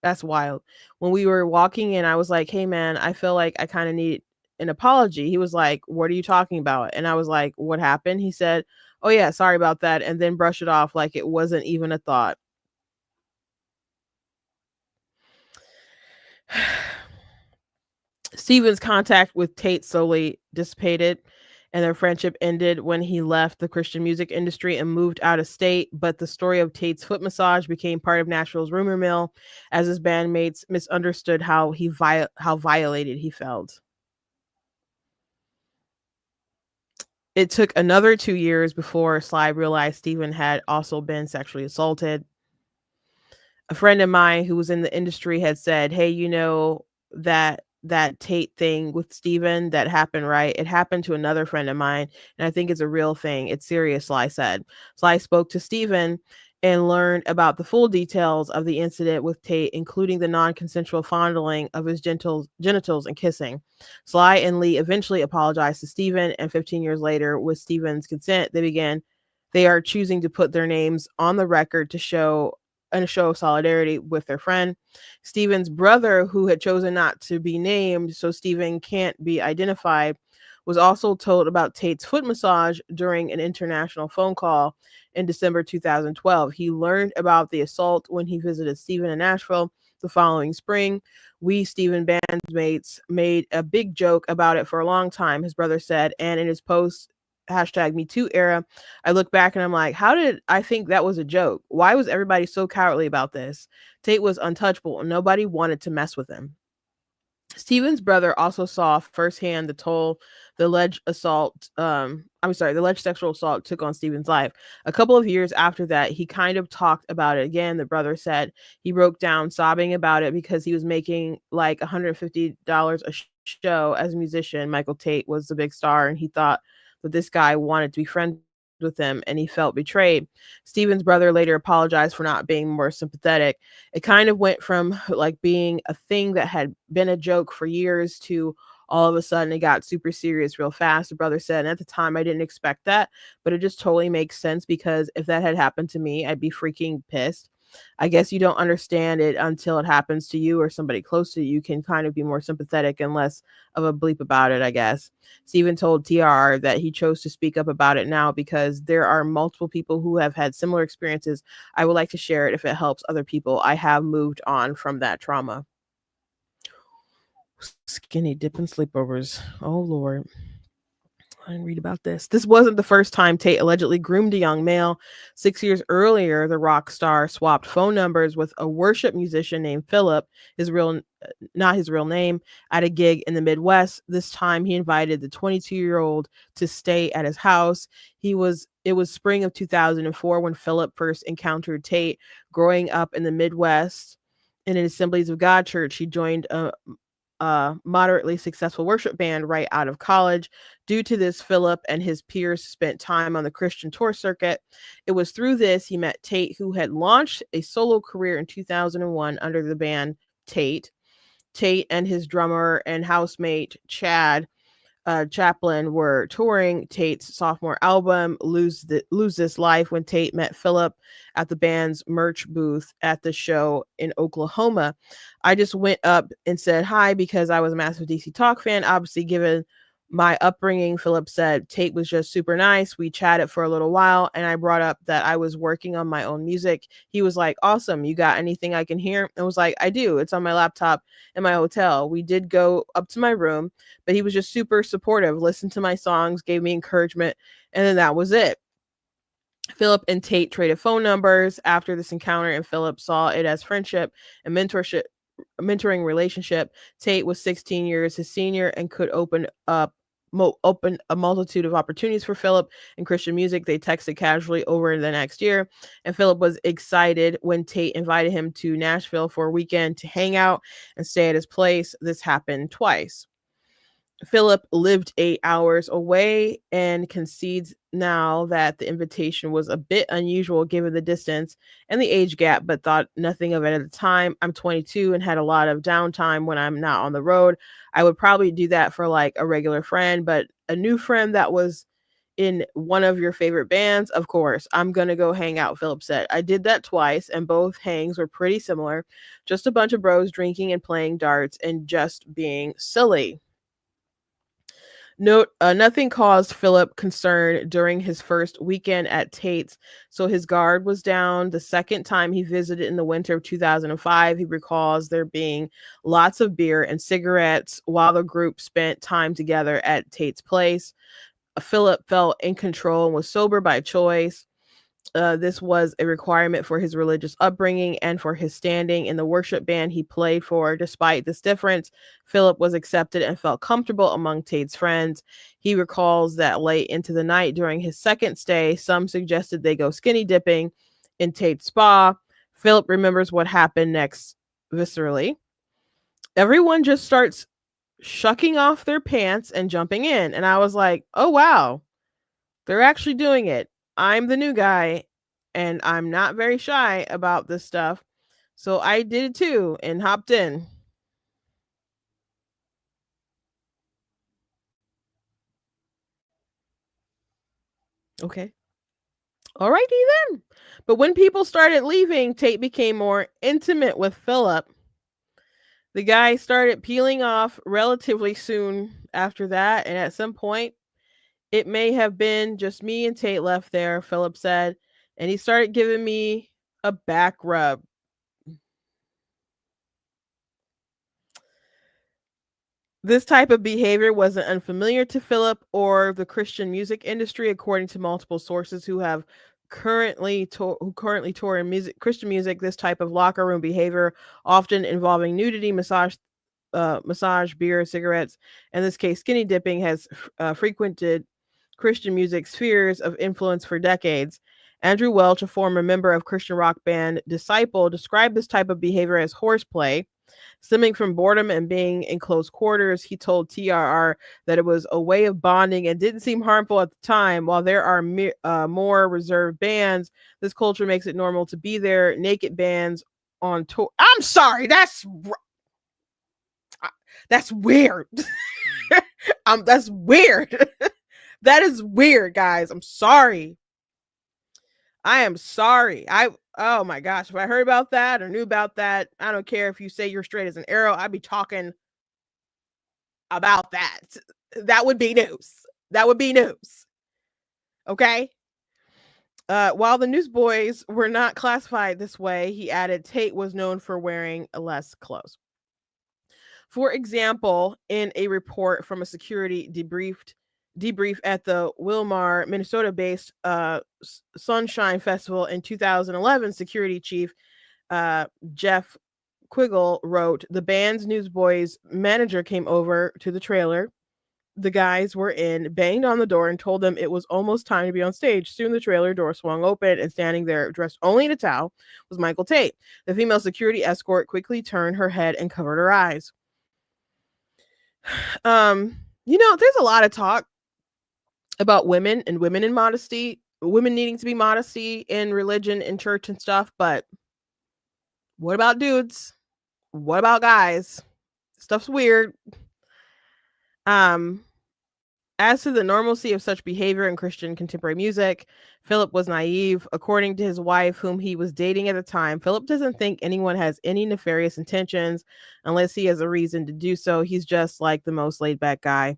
that's wild. When we were walking in, I was like, hey man, I feel like I kind of need an apology. He was like, what are you talking about? And I was like, what happened? He said, oh yeah, sorry about that, and then brushed it off like it wasn't even a thought. Steven's contact with Tate slowly dissipated, and their friendship ended when he left the Christian music industry and moved out of state. But the story of Tate's foot massage became part of Nashville's rumor mill as his bandmates misunderstood how violated he felt. It took another 2 years before Sly realized Steven had also been sexually assaulted. A friend of mine who was in the industry had said, hey, that Tate thing with Steven that happened, right? It happened to another friend of mine, and I think it's a real thing. It's serious, Sly said. Sly spoke to Steven and learned about the full details of the incident with Tate, including the non consensual fondling of his genitals and kissing. Sly and Lee eventually apologized to Stephen, and 15 years later, with Stephen's consent, they are choosing to put their names on the record to show and a show of solidarity with their friend. Stephen's brother, who had chosen not to be named so Stephen can't be identified, was also told about Tate's foot massage during an international phone call in December 2012. He learned about the assault when he visited Stephen in Nashville the following spring. We Stephen bandmates made a big joke about it for a long time, his brother said, and in his post #MeToo era, I look back and I'm like, how did I think that was a joke? Why was everybody so cowardly about this? Tate was untouchable and nobody wanted to mess with him. Stephen's brother also saw firsthand the toll the alleged sexual assault took on Stephen's life. A couple of years after that, he kind of talked about it again. The brother said he broke down sobbing about it because he was making like $150 a show as a musician. Michael Tate was the big star, and he thought that this guy wanted to be friends with him, and he felt betrayed. Stephen's brother later apologized for not being more sympathetic. It kind of went from like being a thing that had been a joke for years to all of a sudden it got super serious real fast. The brother said, and at the time I didn't expect that, but it just totally makes sense because if that had happened to me, I'd be freaking pissed. I guess you don't understand it until it happens to you or somebody close to you. You can kind of be more sympathetic and less of a bleep about it, I guess. Stephen told TR that he chose to speak up about it now because there are multiple people who have had similar experiences. I would like to share it if it helps other people. I have moved on from that trauma. Skinny dipping sleepovers. Oh, Lord. I didn't read about this. This wasn't the first time Tate allegedly groomed a young male. 6 years earlier, the rock star swapped phone numbers with a worship musician named Philip, not his real name, at a gig in the Midwest. This time, he invited the 22-year-old to stay at his house. It was spring of 2004 when Philip first encountered Tate. Growing up in the Midwest in an Assemblies of God church, he joined a moderately successful worship band right out of college. Due to this, Philip and his peers spent time on the Christian tour circuit. It was through this he met Tate, who had launched a solo career in 2001 under the band Tate. Tate and his drummer and housemate Chad Chaplin were touring Tate's sophomore album, Lose This Life, when Tate met Philip at the band's merch booth at the show in Oklahoma. I just went up and said hi because I was a massive DC Talk fan. Obviously, given my upbringing, Philip said Tate was just super nice. We chatted for a little while, and I brought up that I was working on my own music. He was like, awesome. You got anything I can hear? I was like, I do. It's on my laptop in my hotel. We did go up to my room, but he was just super supportive, listened to my songs, gave me encouragement, and then that was it. Philip and Tate traded phone numbers after this encounter, and Philip saw it as friendship and mentoring relationship. Tate was 16 years his senior and could open a multitude of opportunities for Philip in Christian music. They texted casually over the next year, and Philip was excited when Tate invited him to Nashville for a weekend to hang out and stay at his place. This happened twice. Philip lived 8 hours away and concedes now that the invitation was a bit unusual given the distance and the age gap, but thought nothing of it at the time. I'm 22 and had a lot of downtime when I'm not on the road. I would probably do that for like a regular friend, but a new friend that was in one of your favorite bands, of course, I'm going to go hang out, Philip said. I did that twice, and both hangs were pretty similar. Just a bunch of bros drinking and playing darts and just being silly. Note, nothing caused Philip concern during his first weekend at Tate's, so his guard was down. The second time he visited in the winter of 2005, he recalls there being lots of beer and cigarettes while the group spent time together at Tate's place. Philip felt in control and was sober by choice. This was a requirement for his religious upbringing and for his standing in the worship band he played for. Despite this difference, Philip was accepted and felt comfortable among Tate's friends. He recalls that late into the night during his second stay, some suggested they go skinny dipping in Tate's spa. Philip remembers what happened next viscerally. Everyone just starts shucking off their pants and jumping in. And I was like, oh, wow, they're actually doing it. I'm the new guy and I'm not very shy about this stuff. So I did it too and hopped in. Okay. Alrighty then. But when people started leaving, Tate became more intimate with Philip. The guy started peeling off relatively soon after that, and at some point, it may have been just me and Tate left there, Philip said, and he started giving me a back rub. This type of behavior wasn't unfamiliar to Philip or the Christian music industry, according to multiple sources who currently tour in Christian music. This type of locker room behavior, often involving nudity, massage, beer, cigarettes, in this case, skinny dipping, has frequented Christian music spheres of influence for decades. Andrew Welch, a former member of Christian rock band Disciple, described this type of behavior as horseplay. Stemming from boredom and being in close quarters, he told TRR that it was a way of bonding and didn't seem harmful at the time. While there are more reserved bands, this culture makes it normal to be there. Naked bands on tour. I'm sorry, that's weird. That's weird. That is weird, guys. I'm sorry. I am sorry. Oh my gosh, if I heard about that or knew about that, I don't care if you say you're straight as an arrow, I'd be talking about that. That would be news. That would be news. Okay? While the Newsboys were not classified this way, he added Tate was known for wearing less clothes. For example, in a report from a security debrief at the Wilmar, Minnesota-based Sunshine Festival in 2011, security chief Jeff Quiggle wrote, the band's Newsboys manager came over to the trailer the guys were in, banged on the door, and told them it was almost time to be on stage. Soon the trailer door swung open, and standing there, dressed only in a towel, was Michael Tate. The female security escort quickly turned her head and covered her eyes. There's a lot of talk about women and women in modesty, women needing to be modesty in religion and church and stuff, but what about dudes? What about guys? Stuff's weird. As to the normalcy of such behavior in Christian contemporary music, Philip was naive. According to his wife, whom he was dating at the time, Philip doesn't think anyone has any nefarious intentions unless he has a reason to do so. He's just like the most laid back guy.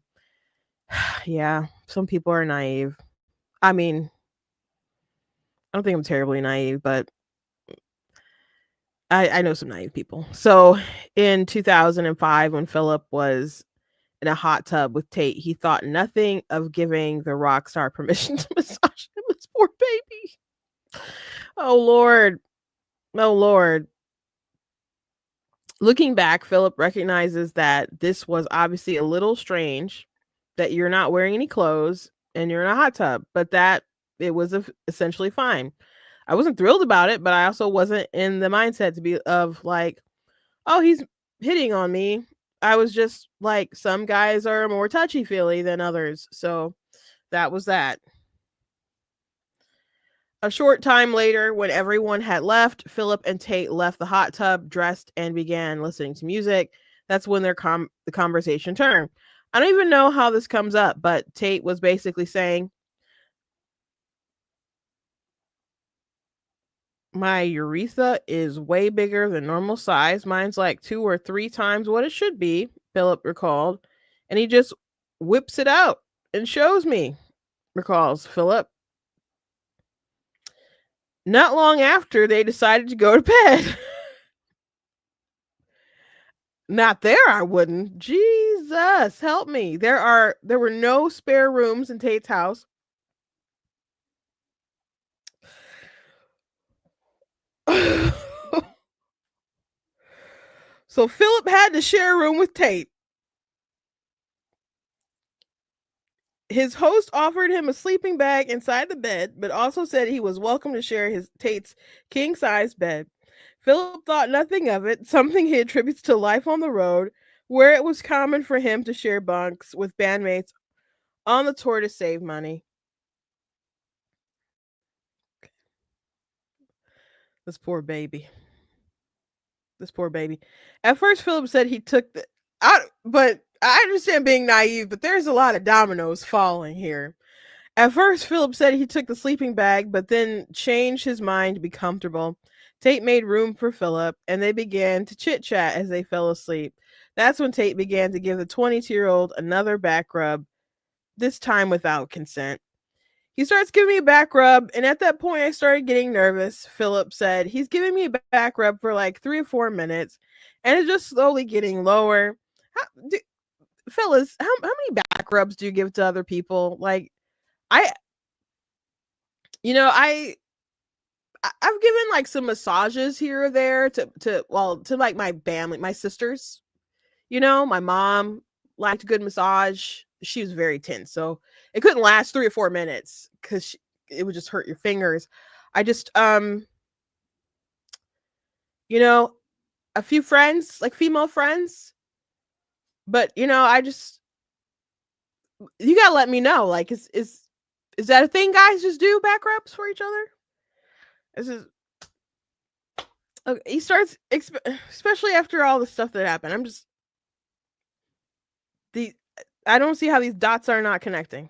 Yeah, some people are naive. I mean, I don't think I'm terribly naive, but I know some naive people. So in 2005, when Philip was in a hot tub with Tate, he thought nothing of giving the rock star permission to massage him, his poor baby. Oh Lord. Oh Lord. Looking back, Philip recognizes that this was obviously a little strange, that you're not wearing any clothes and you're in a hot tub, but that it was essentially fine. I wasn't thrilled about it, but I also wasn't in the mindset to be of like, oh, he's hitting on me. I was just like, some guys are more touchy feely than others. So that was that. A short time later, when everyone had left, Philip and Tate left the hot tub, dressed, and began listening to music. That's when the conversation turned. I don't even know how this comes up, but Tate was basically saying, my urethra is way bigger than normal size. Mine's like 2 or 3 times what it should be, Philip recalled. And he just whips it out and shows me, recalls Philip. Not long after, they decided to go to bed. Not there, I wouldn't. Jesus, help me. There were no spare rooms in Tate's house. So Philip had to share a room with Tate. His host offered him a sleeping bag inside the bed, but also said he was welcome to share his Tate's king-size bed. Philip thought nothing of it, something he attributes to life on the road, where it was common for him to share bunks with bandmates on the tour to save money. This poor baby. This poor baby. At first, Philip said he took the. But I understand being naive, but there's a lot of dominoes falling here. At first, Philip said he took the sleeping bag, but then changed his mind to be comfortable. Tate made room for Philip, and they began to chit chat as they fell asleep. That's when Tate began to give the 22-year-old another back rub, this time without consent. He starts giving me a back rub, and at that point, I started getting nervous. Philip said he's giving me a back rub for like 3 or 4 minutes, and it's just slowly getting lower. Fellas, how many back rubs do you give to other people? Like, I, you know, I've given like some massages here or there to like my family, my sisters. My mom liked a good massage. She was very tense, so it couldn't last 3 or 4 minutes because it would just hurt your fingers. I just a few friends, like female friends, but I just you gotta let me know. Like, is that a thing guys just do back rubs for each other? This is okay. He starts, especially after all the stuff that happened. The I don't see how these dots are not connecting.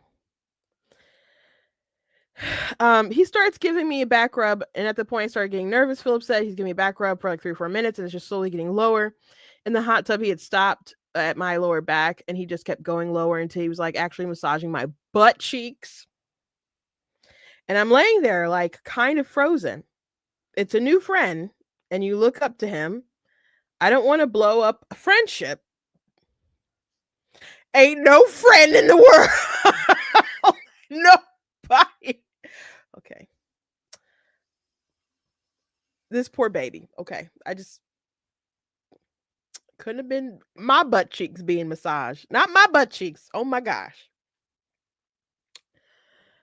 He starts giving me a back rub, and at the point I started getting nervous. Philip said he's giving me a back rub for like 3 or 4 minutes, and it's just slowly getting lower. In the hot tub, he had stopped at my lower back, and he just kept going lower until he was like actually massaging my butt cheeks. And I'm laying there like kind of frozen. It's a new friend, and you look up to him. I don't want to blow up a friendship. Ain't no friend in the world. Nobody. Okay. This poor baby. Okay. I just couldn't have been my butt cheeks being massaged. Not my butt cheeks. Oh my gosh.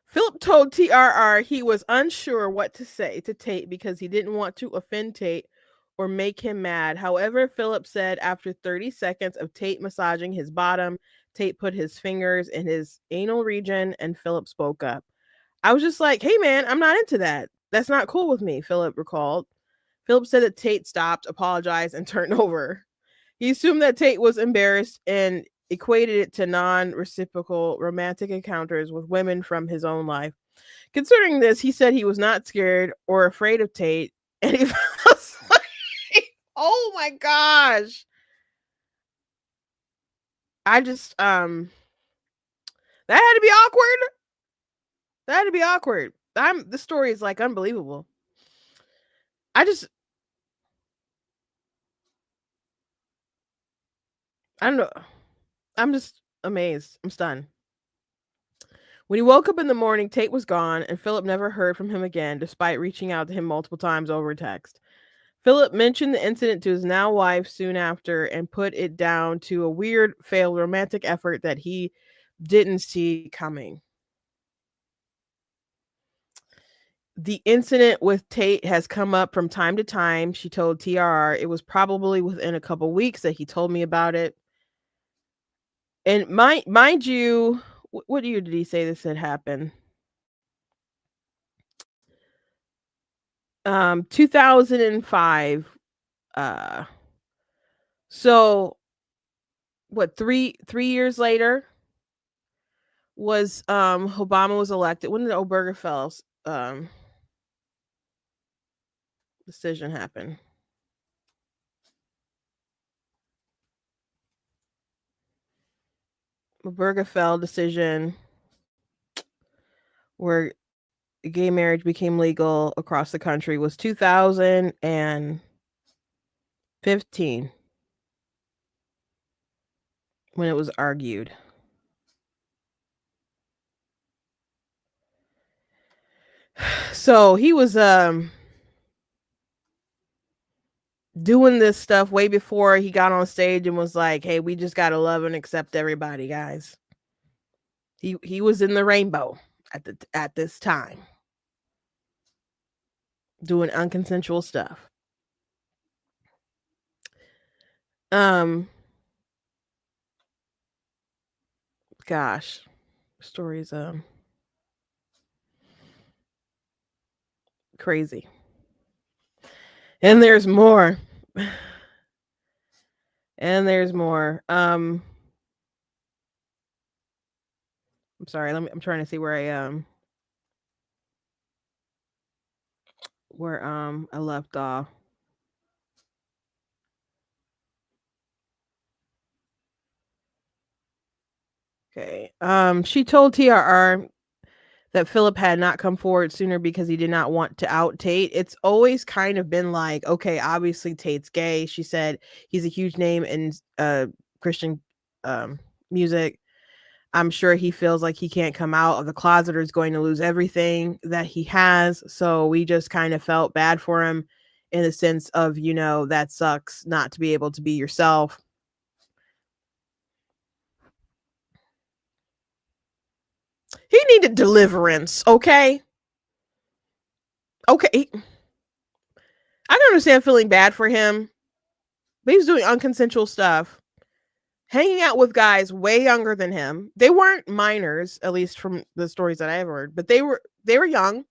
Philip told TRR he was unsure what to say to Tate because he didn't want to offend Tate or make him mad. However, Philip said after 30 seconds of Tate massaging his bottom, Tate put his fingers in his anal region and Philip spoke up. I was just like, hey man, I'm not into that. That's not cool with me, Philip recalled. Philip said that Tate stopped, apologized, and turned over. He assumed that Tate was embarrassed and equated it to non-reciprocal romantic encounters with women from his own life. Considering this, he said he was not scared or afraid of Tate, and he fell asleep. Oh my gosh. I just that had to be awkward. That had to be awkward. This story is like unbelievable. I don't know. I'm just amazed. I'm stunned. When he woke up in the morning, Tate was gone, and Philip never heard from him again, despite reaching out to him multiple times over text. Philip mentioned the incident to his now wife soon after and put it down to a weird, failed romantic effort that he didn't see coming. The incident with Tate has come up from time to time, she told TRR. It was probably within a couple weeks that he told me about it. And mind you, what year did he say this had happened? 2005. So what, 3 years later was Obama was elected. When did the Obergefell's decision happen? Obergefell decision where gay marriage became legal across the country was 2015 when it was argued. So he was doing this stuff way before he got on stage and was like, "Hey, we just got to love and accept everybody, guys." He was in the rainbow at this time, doing unconsensual stuff. Gosh, stories crazy. And there's more. And there's more. I'm sorry. I'm trying to see where I left off. Okay. She told TRR that Philip had not come forward sooner because he did not want to out Tate. It's always kind of been like, okay, obviously Tate's gay. She said he's a huge name in Christian music. I'm sure he feels like he can't come out of the closet or is going to lose everything that he has. So we just kind of felt bad for him in the sense of, that sucks not to be able to be yourself. He needed deliverance, okay? Okay. I can understand feeling bad for him, but he was doing unconsensual stuff, hanging out with guys way younger than him. They weren't minors, at least from the stories that I've heard, but they were young,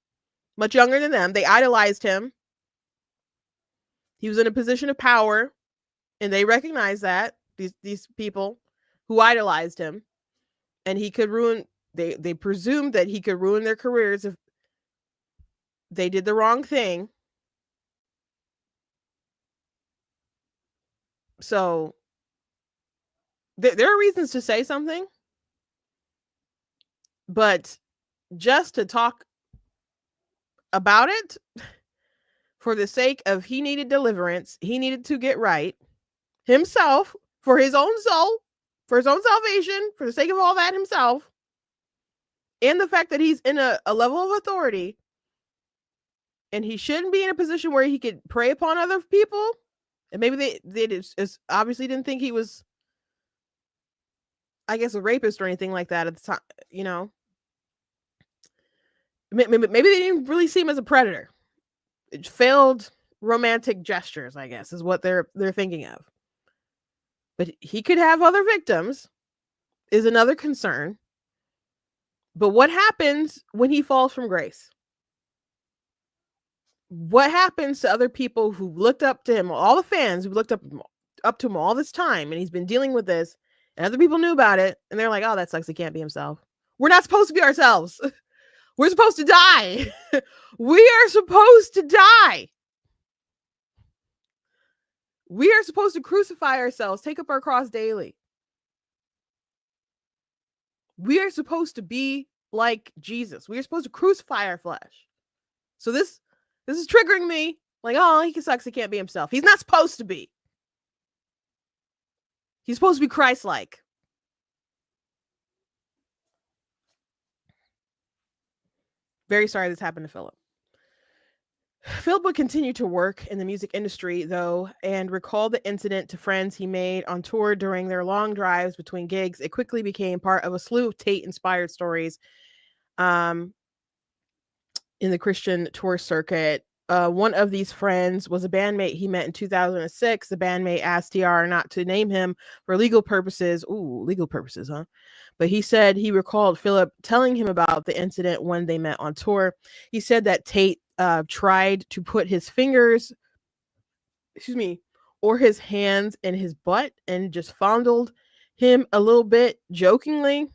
much younger than them. They idolized him. He was in a position of power, and they recognized that these people who idolized him, and he could ruin. They presumed that he could ruin their careers if they did the wrong thing. So there are reasons to say something, but just to talk about it for the sake of he needed deliverance, he needed to get right himself for his own soul, for his own salvation, for the sake of all that himself, and the fact that he's in a level of authority and he shouldn't be in a position where he could prey upon other people. And maybe they just obviously didn't think he was, I guess, a rapist or anything like that at the time, Maybe they didn't really see him as a predator. It failed romantic gestures, I guess, is what they're thinking of. But he could have other victims, is another concern. But what happens when he falls from grace? What happens to other people who looked up to him, all the fans who looked up to him all this time, and he's been dealing with this, and other people knew about it, and they're like, oh, that sucks, he can't be himself. We're not supposed to be ourselves. We're supposed to die. We are supposed to die. We are supposed to crucify ourselves, take up our cross daily. We are supposed to be like Jesus. We are supposed to crucify our flesh. So this is triggering me. Like, oh, he sucks, he can't be himself. He's not supposed to be. He's supposed to be Christ-like. Very sorry this happened to Philip. Philip would continue to work in the music industry, though, and recalled the incident to friends he made on tour during their long drives between gigs. It quickly became part of a slew of Tate-inspired stories in the Christian tour circuit. One of these friends was a bandmate he met in 2006. The bandmate asked TR not to name him for legal purposes. Ooh, legal purposes, huh? But he said he recalled Philip telling him about the incident when they met on tour. He said that Tate tried to put his fingers, or his hands in his butt and just fondled him a little bit jokingly.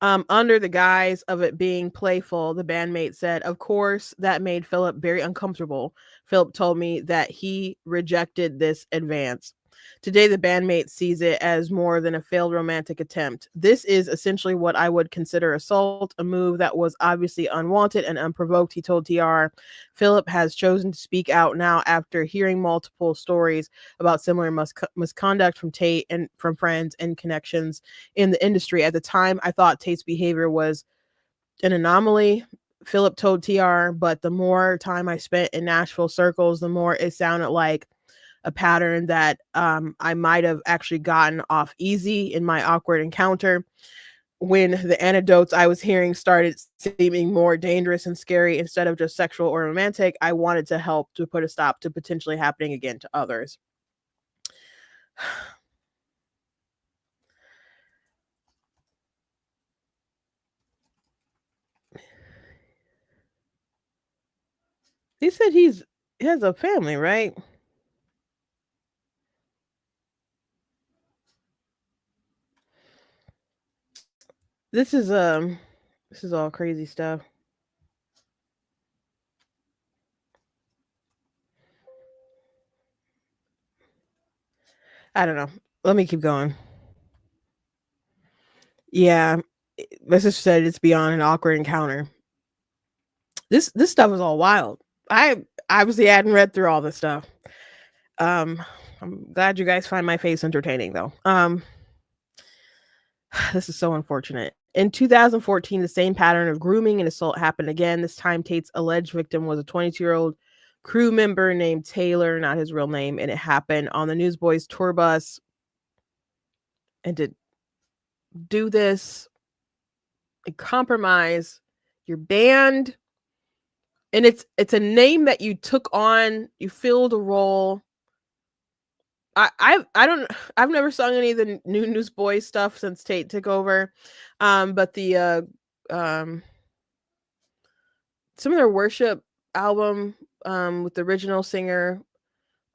Under the guise of it being playful, the bandmate said, of course, that made Philip very uncomfortable. Philip told me that he rejected this advance. Today, the bandmate sees it as more than a failed romantic attempt. This is essentially what I would consider assault, a move that was obviously unwanted and unprovoked, he told TR. Philip has chosen to speak out now after hearing multiple stories about similar misconduct from Tate and from friends and connections in the industry. At the time, I thought Tate's behavior was an anomaly, Philip told TR, but the more time I spent in Nashville circles, the more it sounded like a pattern that I might have actually gotten off easy in my awkward encounter. When the anecdotes I was hearing started seeming more dangerous and scary instead of just sexual or romantic, I wanted to help to put a stop to potentially happening again to others. He said he's he has a family, right? This is this is all crazy stuff. I don't know. Let me keep going. Yeah, my sister said it's beyond an awkward encounter. This stuff is all wild. I obviously hadn't read through all this stuff. Um, I'm glad you guys find my face entertaining, though. This is so unfortunate. In 2014, the same pattern of grooming and assault happened again. This time, Tate's alleged victim was a 22-year-old crew member named Taylor, not his real name, and it happened on the Newsboys tour bus. And to do this and compromise your band, and it's a name that you took on, you filled a role. I don't I've never sung any of the new Newsboys stuff since Tate took over. But the um some of their worship album with the original singer.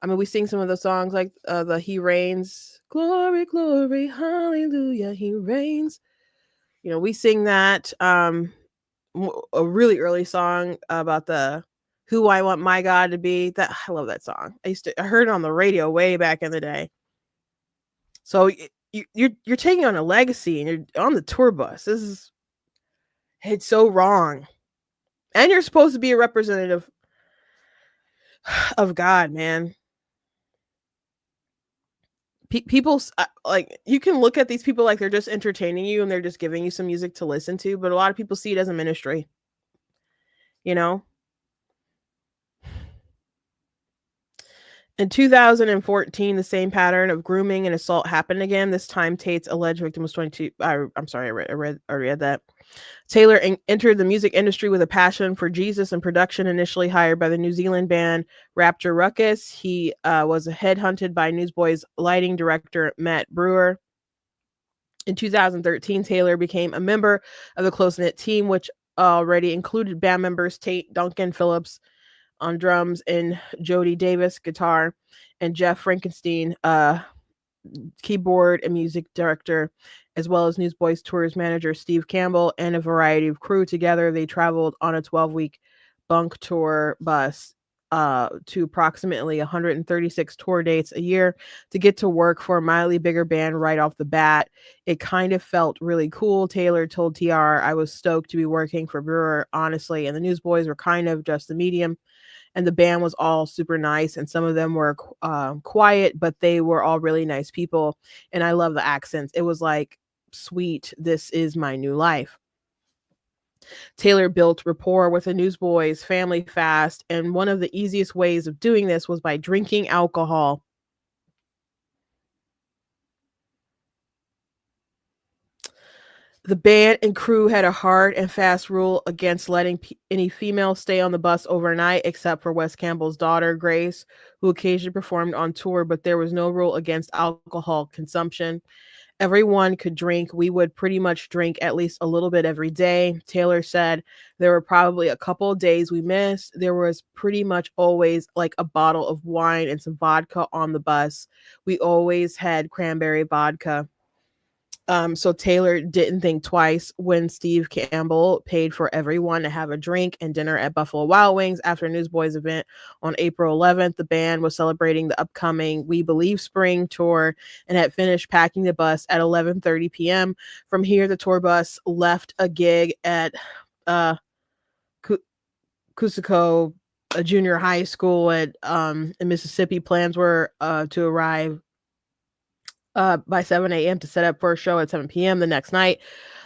I mean, we sing some of the songs like the He Reigns, glory, glory, hallelujah, He reigns. You know, we sing that. A really early song about the who I want my God to be. That I love that song. I heard it on the radio way back in the day. So you're taking on a legacy and you're on the tour bus. It's so wrong. And you're supposed to be a representative of God, man. People like you can look at these people like they're just entertaining you and they're just giving you some music to listen to, but a lot of people see it as a ministry. You know, in 2014, the same pattern of grooming and assault happened again. This time, Tate's alleged victim was 22. I'm sorry, I read that. Taylor entered the music industry with a passion for Jesus and production, initially hired by the New Zealand band Rapture Ruckus. He was headhunted by Newsboys lighting director Matt Brewer. In 2013, Taylor became a member of the close-knit team, which already included band members Tate, Duncan Phillips on drums, and Jody Davis guitar, and Jeff Frankenstein keyboard and music director, as well as Newsboys tours manager Steve Campbell and a variety of crew. Together, they traveled on a 12-week bunk tour bus to approximately 136 tour dates a year to get to work for a mildly bigger band right off the bat. It kind of felt really cool. Taylor told TR, I was stoked to be working for Brewer, honestly, and the Newsboys were kind of just the medium. And the band was all super nice, and some of them were quiet, but they were all really nice people. And I love the accents. It was like, sweet, this is my new life. Taylor built rapport with the Newsboys family fast, and one of the easiest ways of doing this was by drinking alcohol. The band and crew had a hard and fast rule against letting any female stay on the bus overnight, except for Wes Campbell's daughter, Grace, who occasionally performed on tour, but there was no rule against alcohol consumption. Everyone could drink. We would pretty much drink at least a little bit every day. Taylor said there were probably a couple of days we missed. There was pretty much always like a bottle of wine and some vodka on the bus. We always had cranberry vodka. So Taylor didn't think twice when Steve Campbell paid for everyone to have a drink and dinner at Buffalo Wild Wings after a Newsboys event on April 11th. The band was celebrating the upcoming We Believe Spring tour and had finished packing the bus at 11:30 p.m. From here, the tour bus left a gig at Cusco, a junior high school in Mississippi. Plans were to arrive by 7 a.m. to set up for a show at 7 p.m. the next night.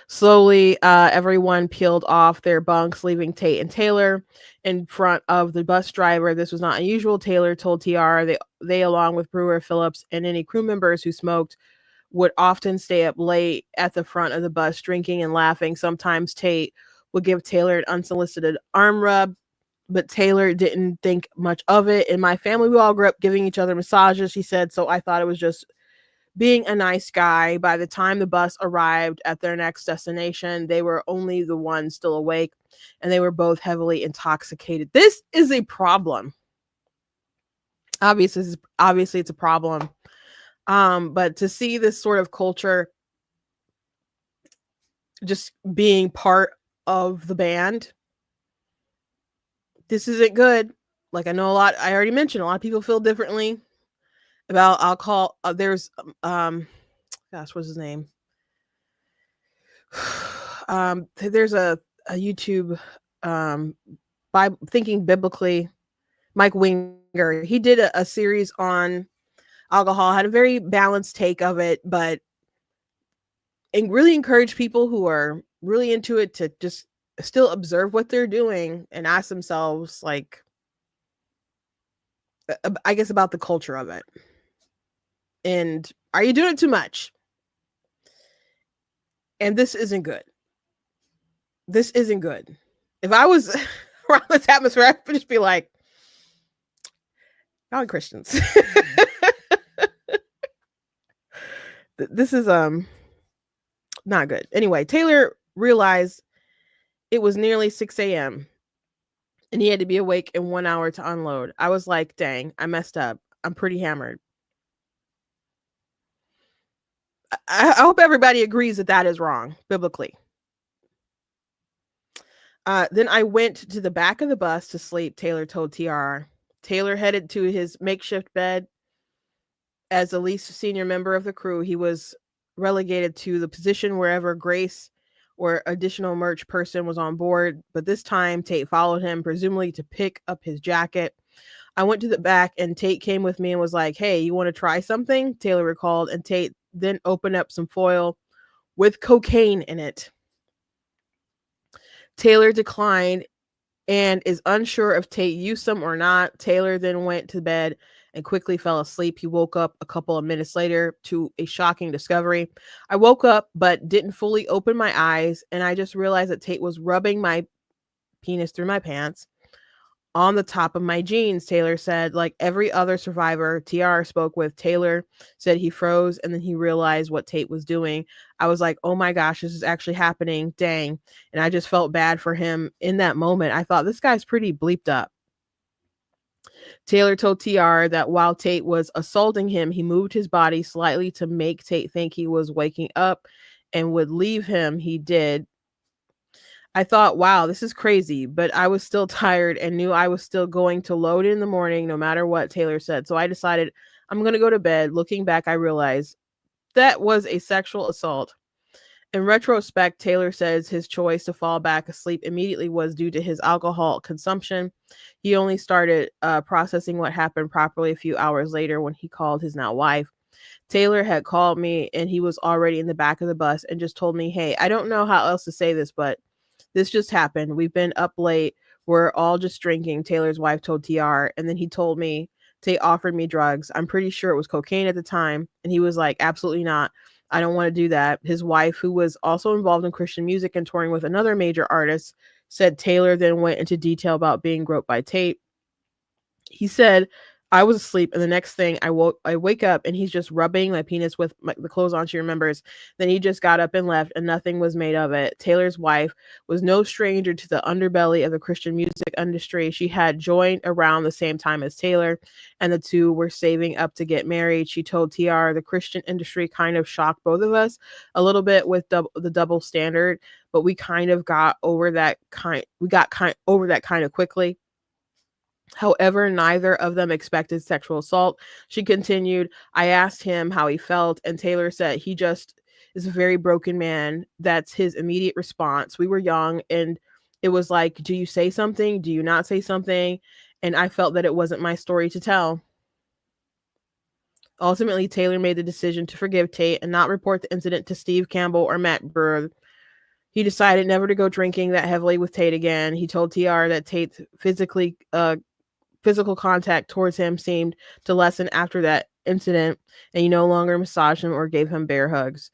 Slowly, everyone peeled off their bunks, leaving Tate and Taylor in front of the bus driver. This was not unusual. Taylor told TR they along with Brewer, Phillips, and any crew members who smoked, would often stay up late at the front of the bus, drinking and laughing. Sometimes Tate would give Taylor an unsolicited arm rub, but Taylor didn't think much of it. In my family, we all grew up giving each other massages, she said, so I thought it was just being a nice guy. By the time the bus arrived at their next destination, they were only the ones still awake, and they were both heavily intoxicated. This is a problem. Obviously it's a problem. But to see this sort of culture just being part of the band, this isn't good. Like, I already mentioned a lot of people feel differently about alcohol. There's gosh, what's his name? There's a YouTube by Thinking Biblically, Mike Winger. He did a series on alcohol, had a very balanced take of it, but and really encourage people who are really into it to just still observe what they're doing and ask themselves, like, I guess, about the culture of it. And are you doing it too much? And this isn't good. This isn't good. If I was around this atmosphere, I would just be like, y'all Christians. This is not good. Anyway, Taylor realized it was nearly 6 a.m. and he had to be awake in 1 hour to unload. I was like, dang, I messed up. I'm pretty hammered. I hope everybody agrees that that is wrong biblically. Then I went to the back of the bus to sleep, Taylor told TR. Taylor headed to his makeshift bed. As the least senior member of the crew, he was relegated to the position wherever Grace or additional merch person was on board. But this time, Tate followed him, presumably to pick up his jacket. I went to the back and Tate came with me and was like, hey, you want to try something? Taylor recalled, and Tate then opened up some foil with cocaine in it. Taylor declined and is unsure if Tate used some or not. Taylor then went to bed and quickly fell asleep. He woke up a couple of minutes later to a shocking discovery. I woke up but didn't fully open my eyes, and I just realized that Tate was rubbing my penis through my pants on the top of my jeans, Taylor said. Like every other survivor TR spoke with, Taylor said he froze and then he realized what Tate was doing. I was like, oh my gosh, this is actually happening. Dang. And I just felt bad for him in that moment. I thought, this guy's pretty bleeped up. Taylor told TR that while Tate was assaulting him, he moved his body slightly to make Tate think he was waking up and would leave him. He did. I thought, wow, this is crazy, but I was still tired and knew I was still going to load in the morning no matter what, Taylor said. So I decided I'm going to go to bed. Looking back, I realized that was a sexual assault. In retrospect, Taylor says his choice to fall back asleep immediately was due to his alcohol consumption. He only started processing what happened properly a few hours later when he called his now wife. Taylor had called me and he was already in the back of the bus and just told me, hey, I don't know how else to say this, but this just happened. We've been up late. We're all just drinking, Taylor's wife told TR. And then he told me, Tate offered me drugs. I'm pretty sure it was cocaine at the time. And he was like, absolutely not. I don't want to do that. His wife, who was also involved in Christian music and touring with another major artist, said Taylor then went into detail about being groped by Tate. He said, I was asleep, and the next thing I wake up, and he's just rubbing my penis with the clothes on, she remembers. Then he just got up and left, and nothing was made of it. Taylor's wife was no stranger to the underbelly of the Christian music industry. She had joined around the same time as Taylor, and the two were saving up to get married. She told TR, the Christian industry kind of shocked both of us a little bit with the double standard, but we kind of got over that kind of quickly. However, neither of them expected sexual assault. She continued, I asked him how he felt, and Taylor said he just is a very broken man. That's his immediate response. We were young, and it was like, do you say something? Do you not say something? And I felt that it wasn't my story to tell. Ultimately, Taylor made the decision to forgive Tate and not report the incident to Steve Campbell or Matt Brewer. He decided never to go drinking that heavily with Tate again. He told TR that Tate's physical contact towards him seemed to lessen after that incident, and he no longer massaged him or gave him bear hugs.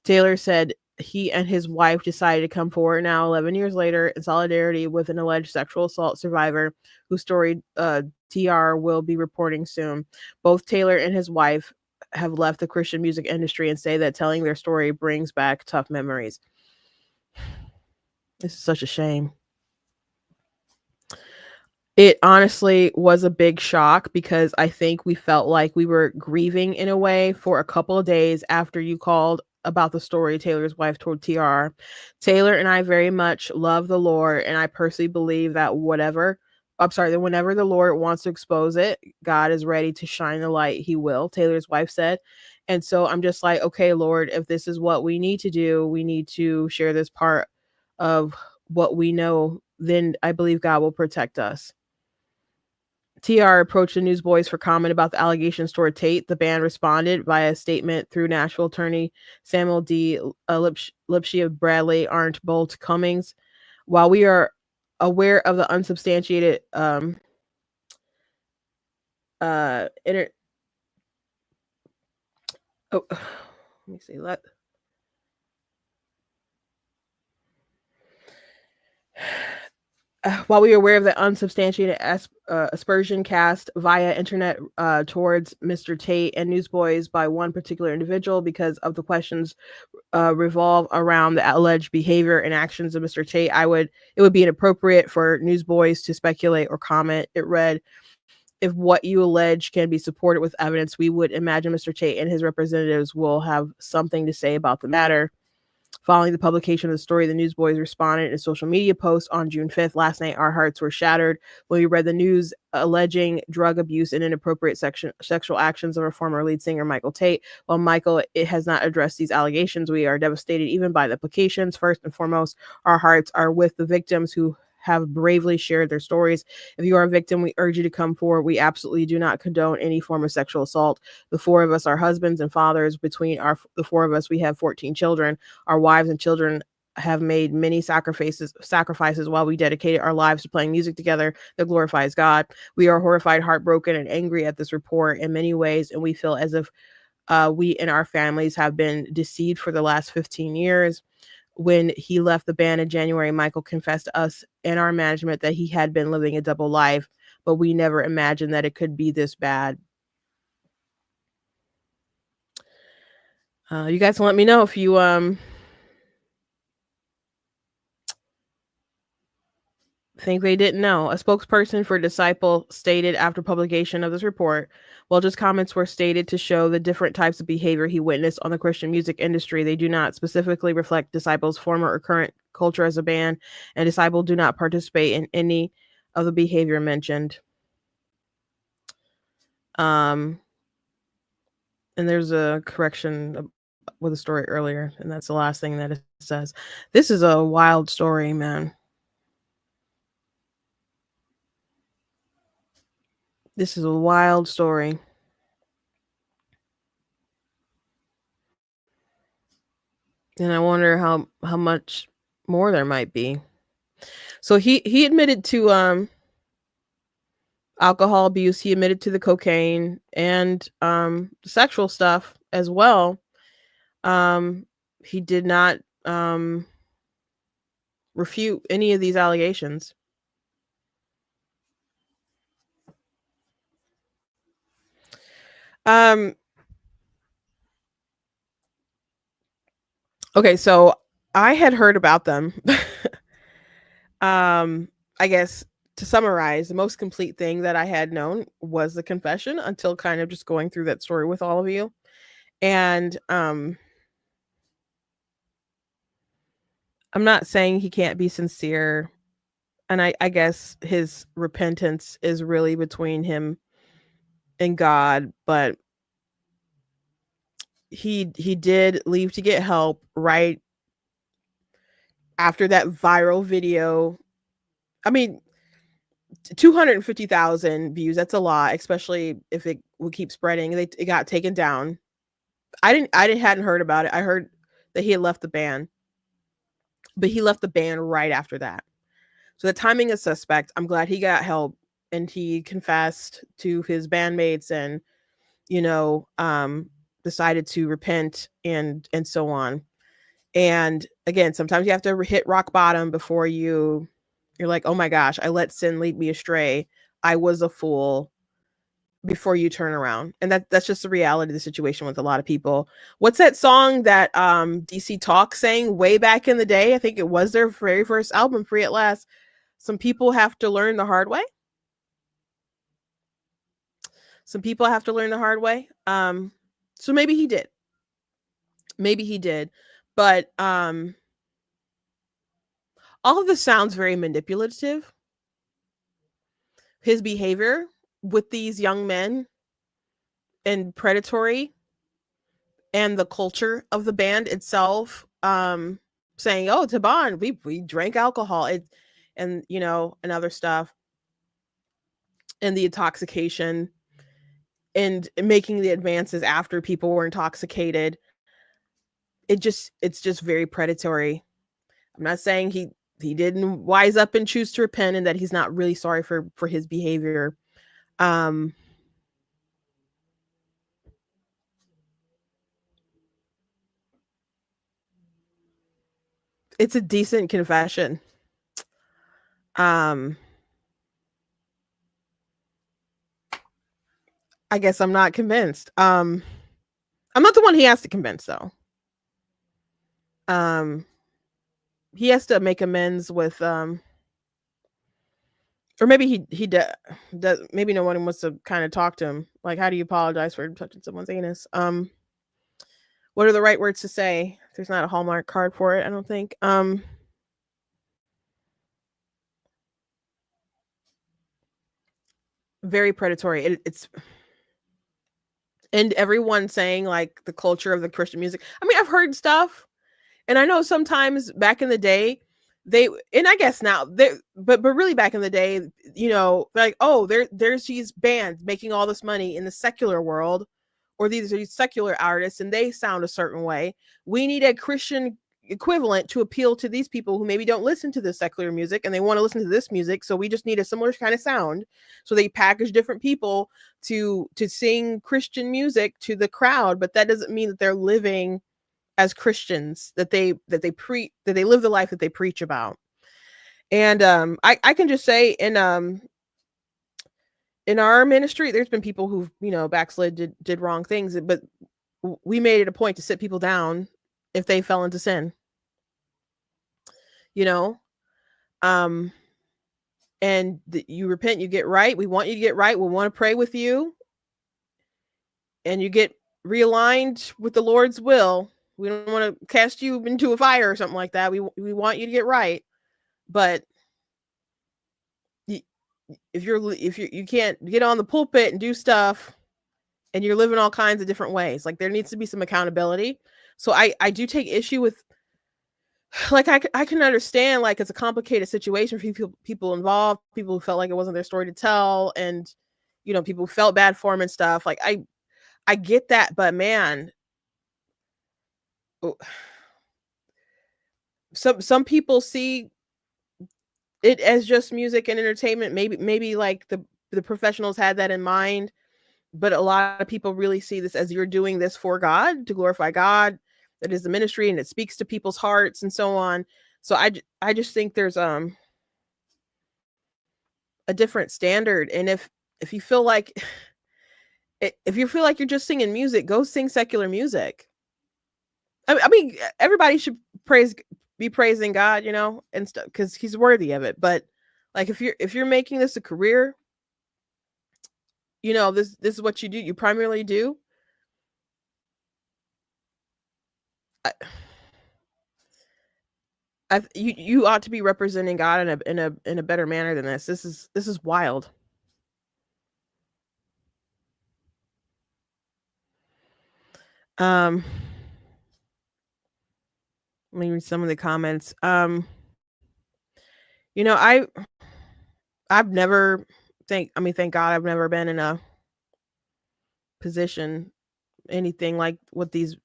Taylor said he and his wife decided to come forward now 11 years later in solidarity with an alleged sexual assault survivor whose story TR will be reporting soon. Both Taylor and his wife have left the Christian music industry and say that telling their story brings back tough memories. This is such a shame. It honestly was a big shock because I think we felt like we were grieving in a way for a couple of days after you called about the story Taylor's wife told TR. Taylor and I very much love the Lord, and I personally believe that that whenever the Lord wants to expose it, God is ready to shine the light. He will, Taylor's wife said. And so I'm just like, okay, Lord, if this is what we need to do, we need to share this part of what we know, then I believe God will protect us. TR approached the Newsboys for comment about the allegations toward Tate. The band responded via a statement through Nashville attorney Samuel D. Lipshia Bradley Arndt Bolt Cummings. While we are aware of the unsubstantiated inter- oh, let me see. While we are aware of the unsubstantiated aspersion cast via internet towards Mr. Tate and Newsboys by one particular individual because of the questions revolve around the alleged behavior and actions of Mr. Tate, it would be inappropriate for Newsboys to speculate or comment. It read, if what you allege can be supported with evidence, we would imagine Mr. Tate and his representatives will have something to say about the matter. Following the publication of the story, the Newsboys responded in a social media post on June 5th. Last night, our hearts were shattered when we read the news alleging drug abuse and inappropriate sexual actions of our former lead singer, Michael Tate. While Michael has not addressed these allegations, we are devastated even by the implications. First and foremost, our hearts are with the victims who have bravely shared their stories. If you are a victim, we urge you to come forward. We absolutely do not condone any form of sexual assault. The four of us are husbands and fathers. Between the four of us, we have 14 children. Our wives and children have made many sacrifices while we dedicated our lives to playing music together that glorifies God. We are horrified, heartbroken, and angry at this report in many ways, and we feel as if we and our families have been deceived for the last 15 years. When he left the band in January, Michael confessed to us and our management that he had been living a double life, but we never imagined that it could be this bad. You guys can let me know if you think they didn't know. A spokesperson for Disciple stated after publication of this report, Welch's comments were stated to show the different types of behavior he witnessed on the Christian music industry. They do not specifically reflect Disciple's former or current culture as a band, and Disciple do not participate in any of the behavior mentioned. And there's a correction with a story earlier, and that's the last thing that it says. This is a wild story, man. This is a wild story. And I wonder how much more there might be. So he admitted to alcohol abuse, he admitted to the cocaine and sexual stuff as well. He did not refute any of these allegations. Okay, so I had heard about them. I guess to summarize, the most complete thing that I had known was the confession until kind of just going through that story with all of you. And I'm not saying he can't be sincere. And I guess his repentance is really between him and God, but he did leave to get help right after that viral video. I mean, 250,000 views, that's a lot, especially if it would keep spreading. It got taken down. I hadn't heard about it. I heard that he had left the band, but he left the band right after that. So the timing is suspect. I'm glad he got help and he confessed to his bandmates and, you know, decided to repent and so on. And again, sometimes you have to hit rock bottom before you're like, oh my gosh, I let sin lead me astray. I was a fool, before you turn around. And that's just the reality of the situation with a lot of people. What's that song that DC Talk sang way back in the day? I think it was their very first album, Free at Last. Some people have to learn the hard way. Some people have to learn the hard way. So maybe he did. Maybe he did. But all of this sounds very manipulative. His behavior with these young men and predatory, and the culture of the band itself, saying, "Oh, Taban, we drank alcohol," and and other stuff, and the intoxication, and making the advances after people were intoxicated. It's just very predatory. I'm not saying he didn't wise up and choose to repent, and that he's not really sorry for his behavior. Um, it's a decent confession. Um, I guess I'm not convinced. I'm not the one he has to convince, though. Um, he has to make amends with, or maybe he does. Maybe no one wants to kind of talk to him. Like, how do you apologize for touching someone's anus? What are the right words to say? There's not a Hallmark card for it, I don't think. Very predatory. It's and everyone saying like the culture of the Christian music. I mean, I've heard stuff, and I know sometimes back in the day, they, and I guess now they, but really back in the day, like, oh, there's these bands making all this money in the secular world, or these are these secular artists, and they sound a certain way. We need a Christian equivalent to appeal to these people who maybe don't listen to the secular music and they want to listen to this music, so we just need a similar kind of sound. So they package different people to sing Christian music to the crowd, but that doesn't mean that they're living as Christians, that they live the life that they preach about. And I can just say, in our ministry, there's been people who've backslid, did wrong things, but we made it a point to sit people down if they fell into sin. you know um and you repent, you get right. We want you to get right. We want to pray with you, and you get realigned with the Lord's will. We don't want to cast you into a fire or something like that. We want you to get right. But if you can't get on the pulpit and do stuff, and you're living all kinds of different ways, like, there needs to be some accountability. So I do take issue with, like, I can understand, like, it's a complicated situation for people involved, people who felt like it wasn't their story to tell, and people who felt bad for him and stuff. Like, I get that, but man, some people see it as just music and entertainment. Maybe like the professionals had that in mind, but a lot of people really see this as, you're doing this for God, to glorify God. That is the ministry, and it speaks to people's hearts and so on. So I just think there's a different standard. And if you feel like if you feel like you're just singing music, go sing secular music. I mean, everybody should be praising God, and stuff, because He's worthy of it. But like, if you're making this a career, this is what you do. You primarily do. You ought to be representing God in a better manner than this. This is wild. Let me read some of the comments. I I've never thank God I've never been in a position, anything like what these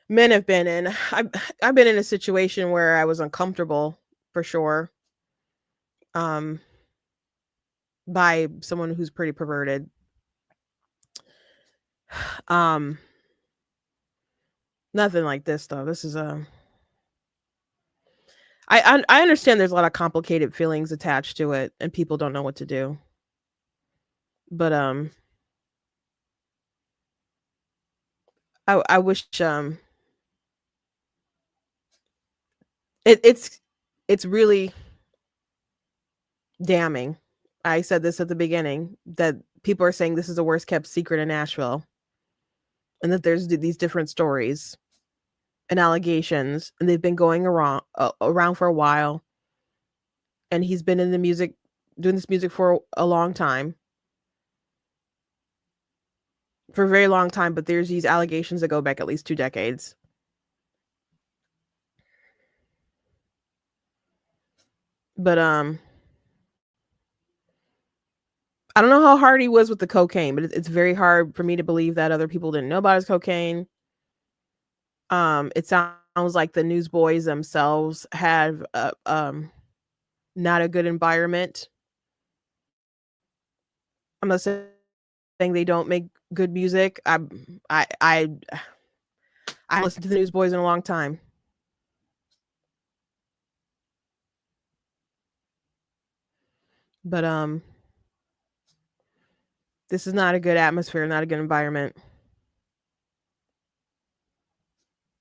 men have been in. I've been in a situation where I was uncomfortable, for sure, by someone who's pretty perverted. Nothing like this, though. This is I understand there's a lot of complicated feelings attached to it, and people don't know what to do. But I wish it's really damning. I said this at the beginning, that people are saying this is the worst kept secret in Nashville, and that there's these different stories and allegations, and they've been going around for a while. And he's been in the music, doing this music for a long time, for a very long time. But there's these allegations that go back at least 2 decades. But I don't know how hard he was with the cocaine, but it's very hard for me to believe that other people didn't know about his cocaine. It sounds like the Newsboys themselves have not a good environment. I'm not saying they don't make good music. I listened to the Newsboys in a long time. But this is not a good atmosphere, not a good environment.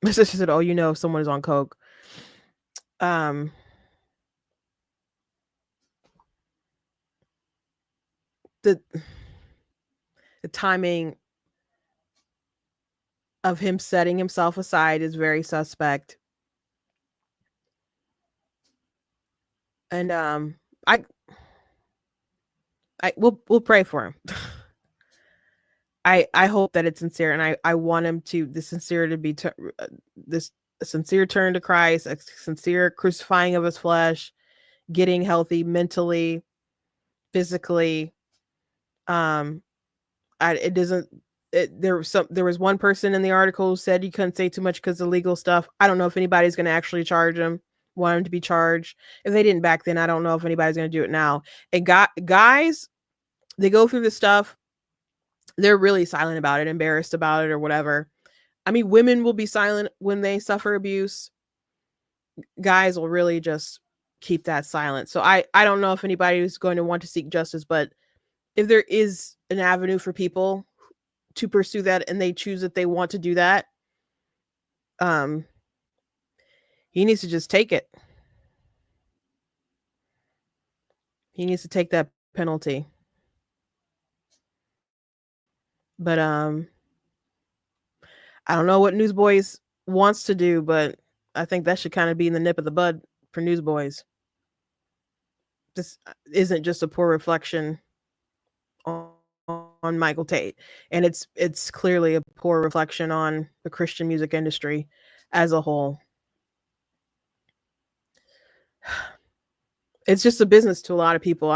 My sister said, "Oh, you know, if someone is on coke." The timing of him setting himself aside is very suspect. And we'll pray for him. I hope that it's sincere, and I want him to this sincere to be this sincere turn to Christ, a sincere crucifying of his flesh, getting healthy mentally, physically. It doesn't. There was one person in the article who said you couldn't say too much because of legal stuff. I don't know if anybody's going to actually charge him, want him to be charged. If they didn't back then, I don't know if anybody's going to do it now. And guys, they go through this stuff. They're really silent about it, embarrassed about it, or whatever. I mean, women will be silent when they suffer abuse. Guys will really just keep that silent. So I don't know if anybody is going to want to seek justice, but if there is an avenue for people to pursue that and they choose that they want to do that, he needs to just take it. He needs to take that penalty. But I don't know what Newsboys wants to do, but I think that should kind of be in the nip of the bud for Newsboys. This isn't just a poor reflection on Michael Tate, and it's clearly a poor reflection on the Christian music industry as a whole. It's just a business to a lot of people.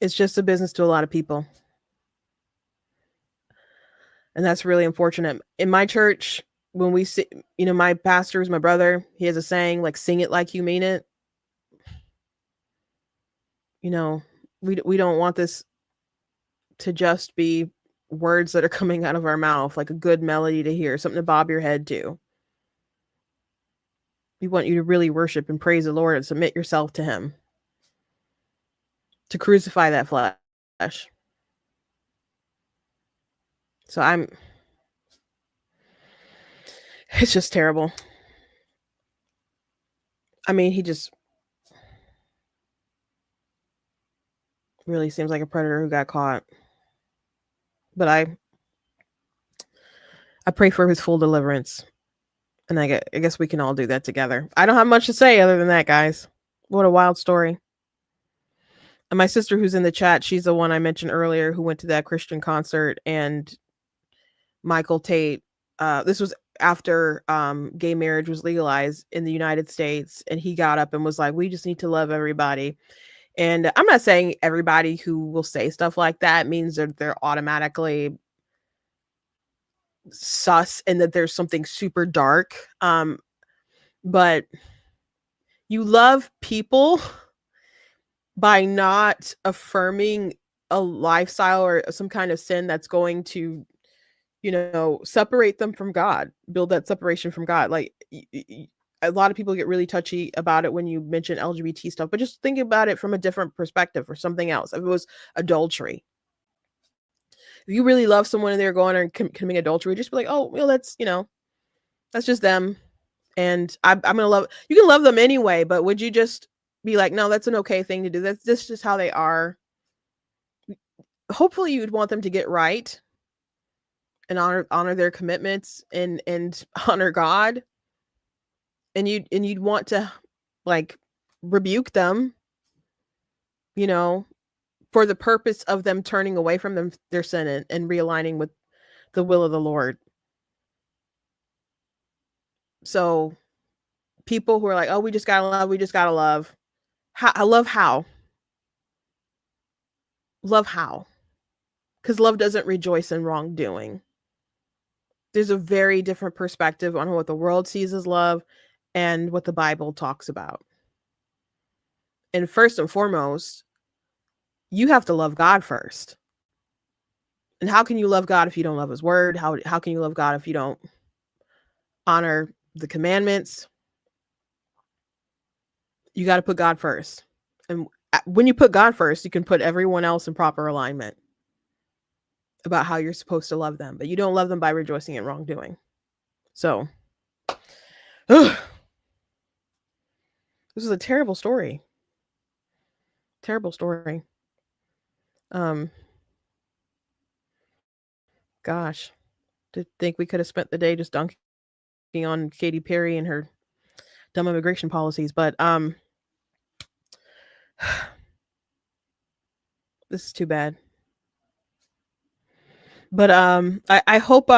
It's just a business to a lot of people. And that's really unfortunate. In my church, when we see, my pastor is my brother. He has a saying like, "Sing it like you mean it." We don't want this to just be words that are coming out of our mouth, like a good melody to hear, something to bob your head to. We want you to really worship and praise the Lord and submit yourself to him, to crucify that flesh. So it's just terrible. I mean, he just really seems like a predator who got caught. But I pray for his full deliverance. And I guess we can all do that together. I don't have much to say other than that, guys. What a wild story. And my sister who's in the chat, she's the one I mentioned earlier who went to that Christian concert, and Michael Tate, this was after gay marriage was legalized in the United States, and he got up and was like, "We just need to love everybody." And I'm not saying everybody who will say stuff like that means that they're automatically sus and that there's something super dark. But you love people by not affirming a lifestyle or some kind of sin that's going to, separate them from God, build that separation from God. Like a lot of people get really touchy about it when you mention LGBT stuff, but just think about it from a different perspective or something else. If it was adultery, if you really love someone and they're going and committing adultery, just be like, "Oh, well, that's just them." And I'm going to you can love them anyway, but would you just be like, no, that's an okay thing to do. That's just how they are. Hopefully you'd want them to get right and honor their commitments and honor God. And you'd want to like rebuke them, you know, for the purpose of them turning away from their sin and realigning with the will of the Lord. So people who are like, oh, we just gotta love, we just gotta love. I love how? Love how? Because love doesn't rejoice in wrongdoing. There's a very different perspective on what the world sees as love and what the Bible talks about. And first and foremost, you have to love God first. And how can you love God if you don't love his word? How can you love God if you don't honor the commandments? You got to put God first. And when you put God first, you can put everyone else in proper alignment about how you're supposed to love them. But you don't love them by rejoicing in wrongdoing. So, this is a terrible story. Terrible story. Gosh, to think we could have spent the day just dunking on Katy Perry and her dumb immigration policies, but this is too bad. But I hope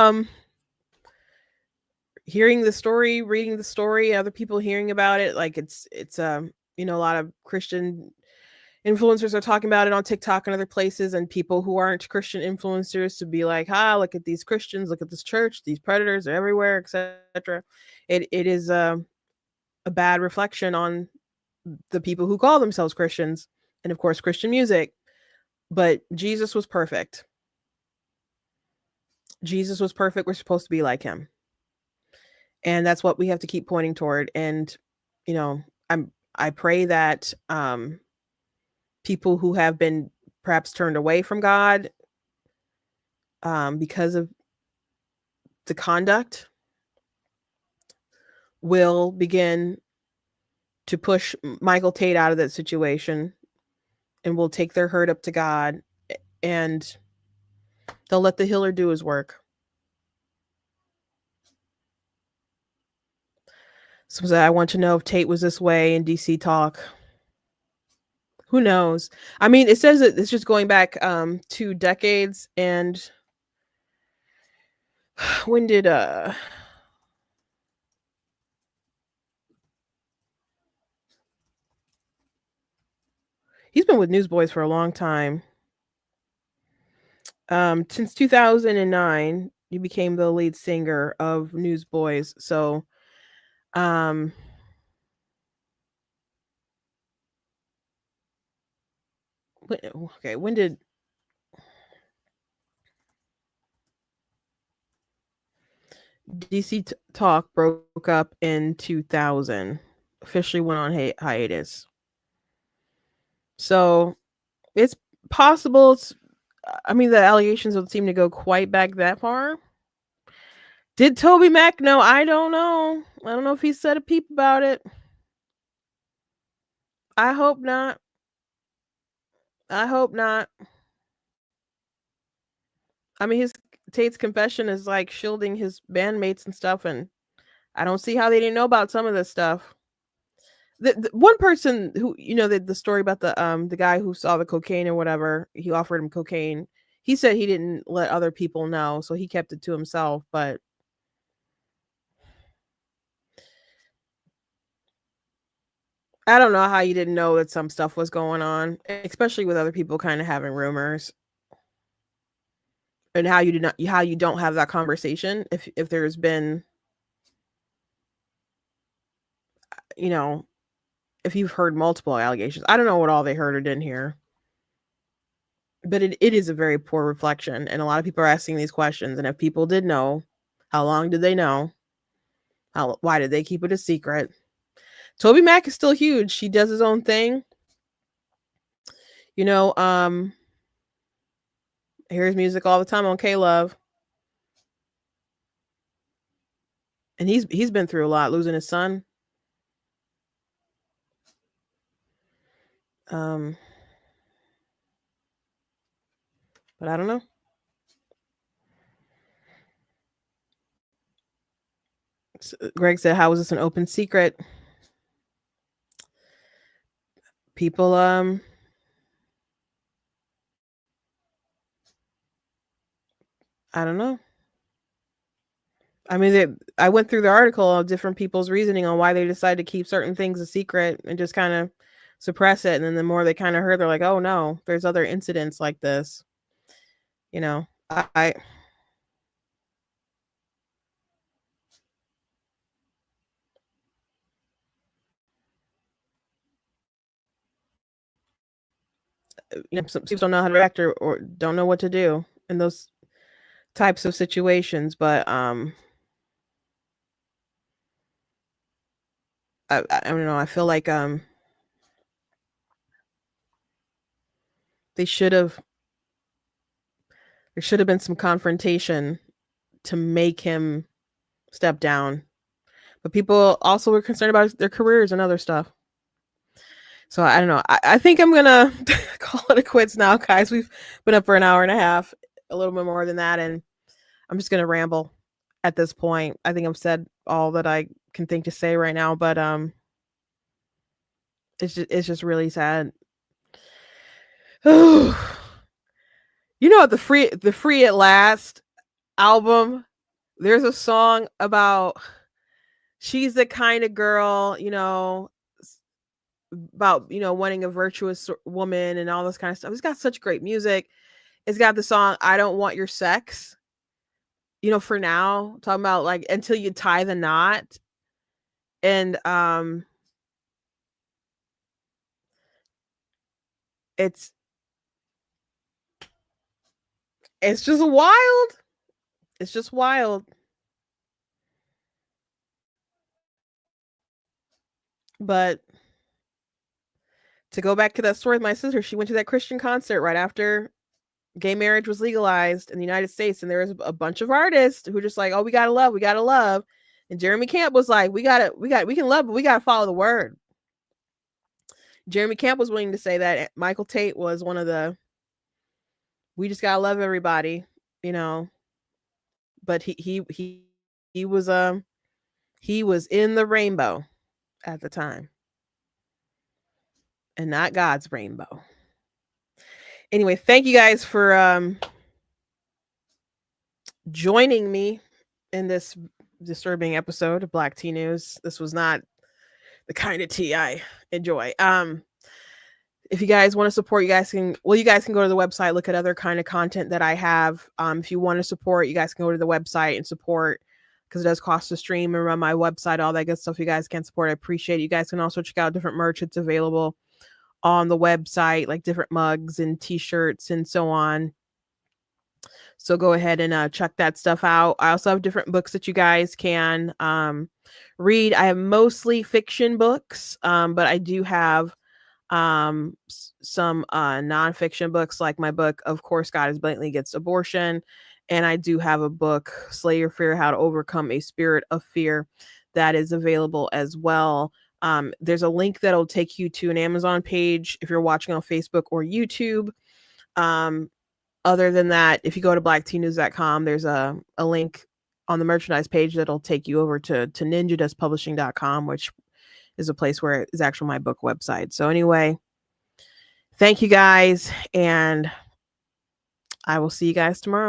hearing the story, reading the story, other people hearing about it, like it's you know, a lot of Christian influencers are talking about it on TikTok and other places, and people who aren't Christian influencers to be like, look at these Christians, look at this church, these predators are everywhere, etc. It is a bad reflection on the people who call themselves Christians, and of course Christian music. But Jesus was perfect. Jesus was perfect. We're supposed to be like him. And that's what we have to keep pointing toward. And, you know, I pray that people who have been perhaps turned away from God because of the conduct will begin to push Michael Tate out of that situation and will take their hurt up to God, and they'll let the healer do his work. So I want to know if Tate was this way in DC talk. Who knows? I mean, it says that it's just going back 2 decades. And when did he's been with Newsboys for a long time. Since 2009, he became the lead singer of Newsboys. So when did DC Talk broke up in 2000, officially went on hiatus. So it's possible. I mean, the allegations don't seem to go quite back that far. Did Toby Mac know? I don't know. I don't know if he said a peep about it. I hope not. I hope not. I mean, Tate's confession is like shielding his bandmates and stuff, and I don't see how they didn't know about some of this stuff. The one person who, you know, the story about the guy who saw the cocaine or whatever, he offered him cocaine. He said he didn't let other people know, so he kept it to himself. But I don't know how you didn't know that some stuff was going on, especially with other people kind of having rumors. And how you don't have that conversation if there's been, you know, if you've heard multiple allegations. I don't know what all they heard or didn't hear. But it is a very poor reflection, and a lot of people are asking these questions. And if people did know, how long did they know? Why did they keep it a secret? Toby Mac is still huge. He does his own thing. You know, I hear his music all the time on K-Love. And he's been through a lot, losing his son. But I don't know. Greg said, "How is this an open secret?" People, I don't know. I mean, I went through the article of different people's reasoning on why they decided to keep certain things a secret and just kind of suppress it. And then the more they kind of heard, they're like, "Oh no, there's other incidents like this." You know, I some people don't know how to react or don't know what to do in those types of situations. But I don't know. I feel like they should have there should have been some confrontation to make him step down. But people also were concerned about their careers and other stuff. So I don't know. I think I'm gonna call it a quits now, guys. We've been up for an hour and a half, a little bit more than that, and I'm just gonna ramble at this point. I think I've said all that I can think to say right now, but it's just really sad. You know what, the Free at Last album, there's a song about she's the kind of girl, about, wanting a virtuous woman and all this kind of stuff. It's got such great music. It's got the song I Don't Want Your Sex, for now, talking about like until you tie the knot. And it's it's just wild. It's just wild. But to go back to that story with my sister, she went to that Christian concert right after gay marriage was legalized in the United States, and there was a bunch of artists who were just like, "Oh, we gotta love, we gotta love," and Jeremy Camp was like, we can love, but we gotta follow the word." Jeremy Camp was willing to say that. Michael Tate was one of the, we just gotta love everybody, but he was in the rainbow at the time, and not God's rainbow. Anyway, thank you guys for joining me in this disturbing episode of Black Tea News. This was not the kind of tea I enjoy. If you guys want to support, you guys can go to the website, look at other kind of content that I have. If you want to support, you guys can go to the website and support, because it does cost to stream and run my website, all that good stuff. You guys can support. I appreciate it. You guys can also check out different merch that's available on the website, like different mugs and t-shirts and so on. So go ahead and check that stuff out. I also have different books that you guys can read. I have mostly fiction books, but I do have some nonfiction books, like my book, Of Course God is Blatantly Against Abortion. And I do have a book, Slay Your Fear, How to Overcome a Spirit of Fear, that is available as well. There's a link that'll take you to an Amazon page if you're watching on Facebook or YouTube. Other than that, if you go to blacktnews.com, there's a link on the merchandise page that'll take you over to ninjadustpublishing.com, which is a place where is actually my book website. So anyway, thank you guys, and I will see you guys tomorrow.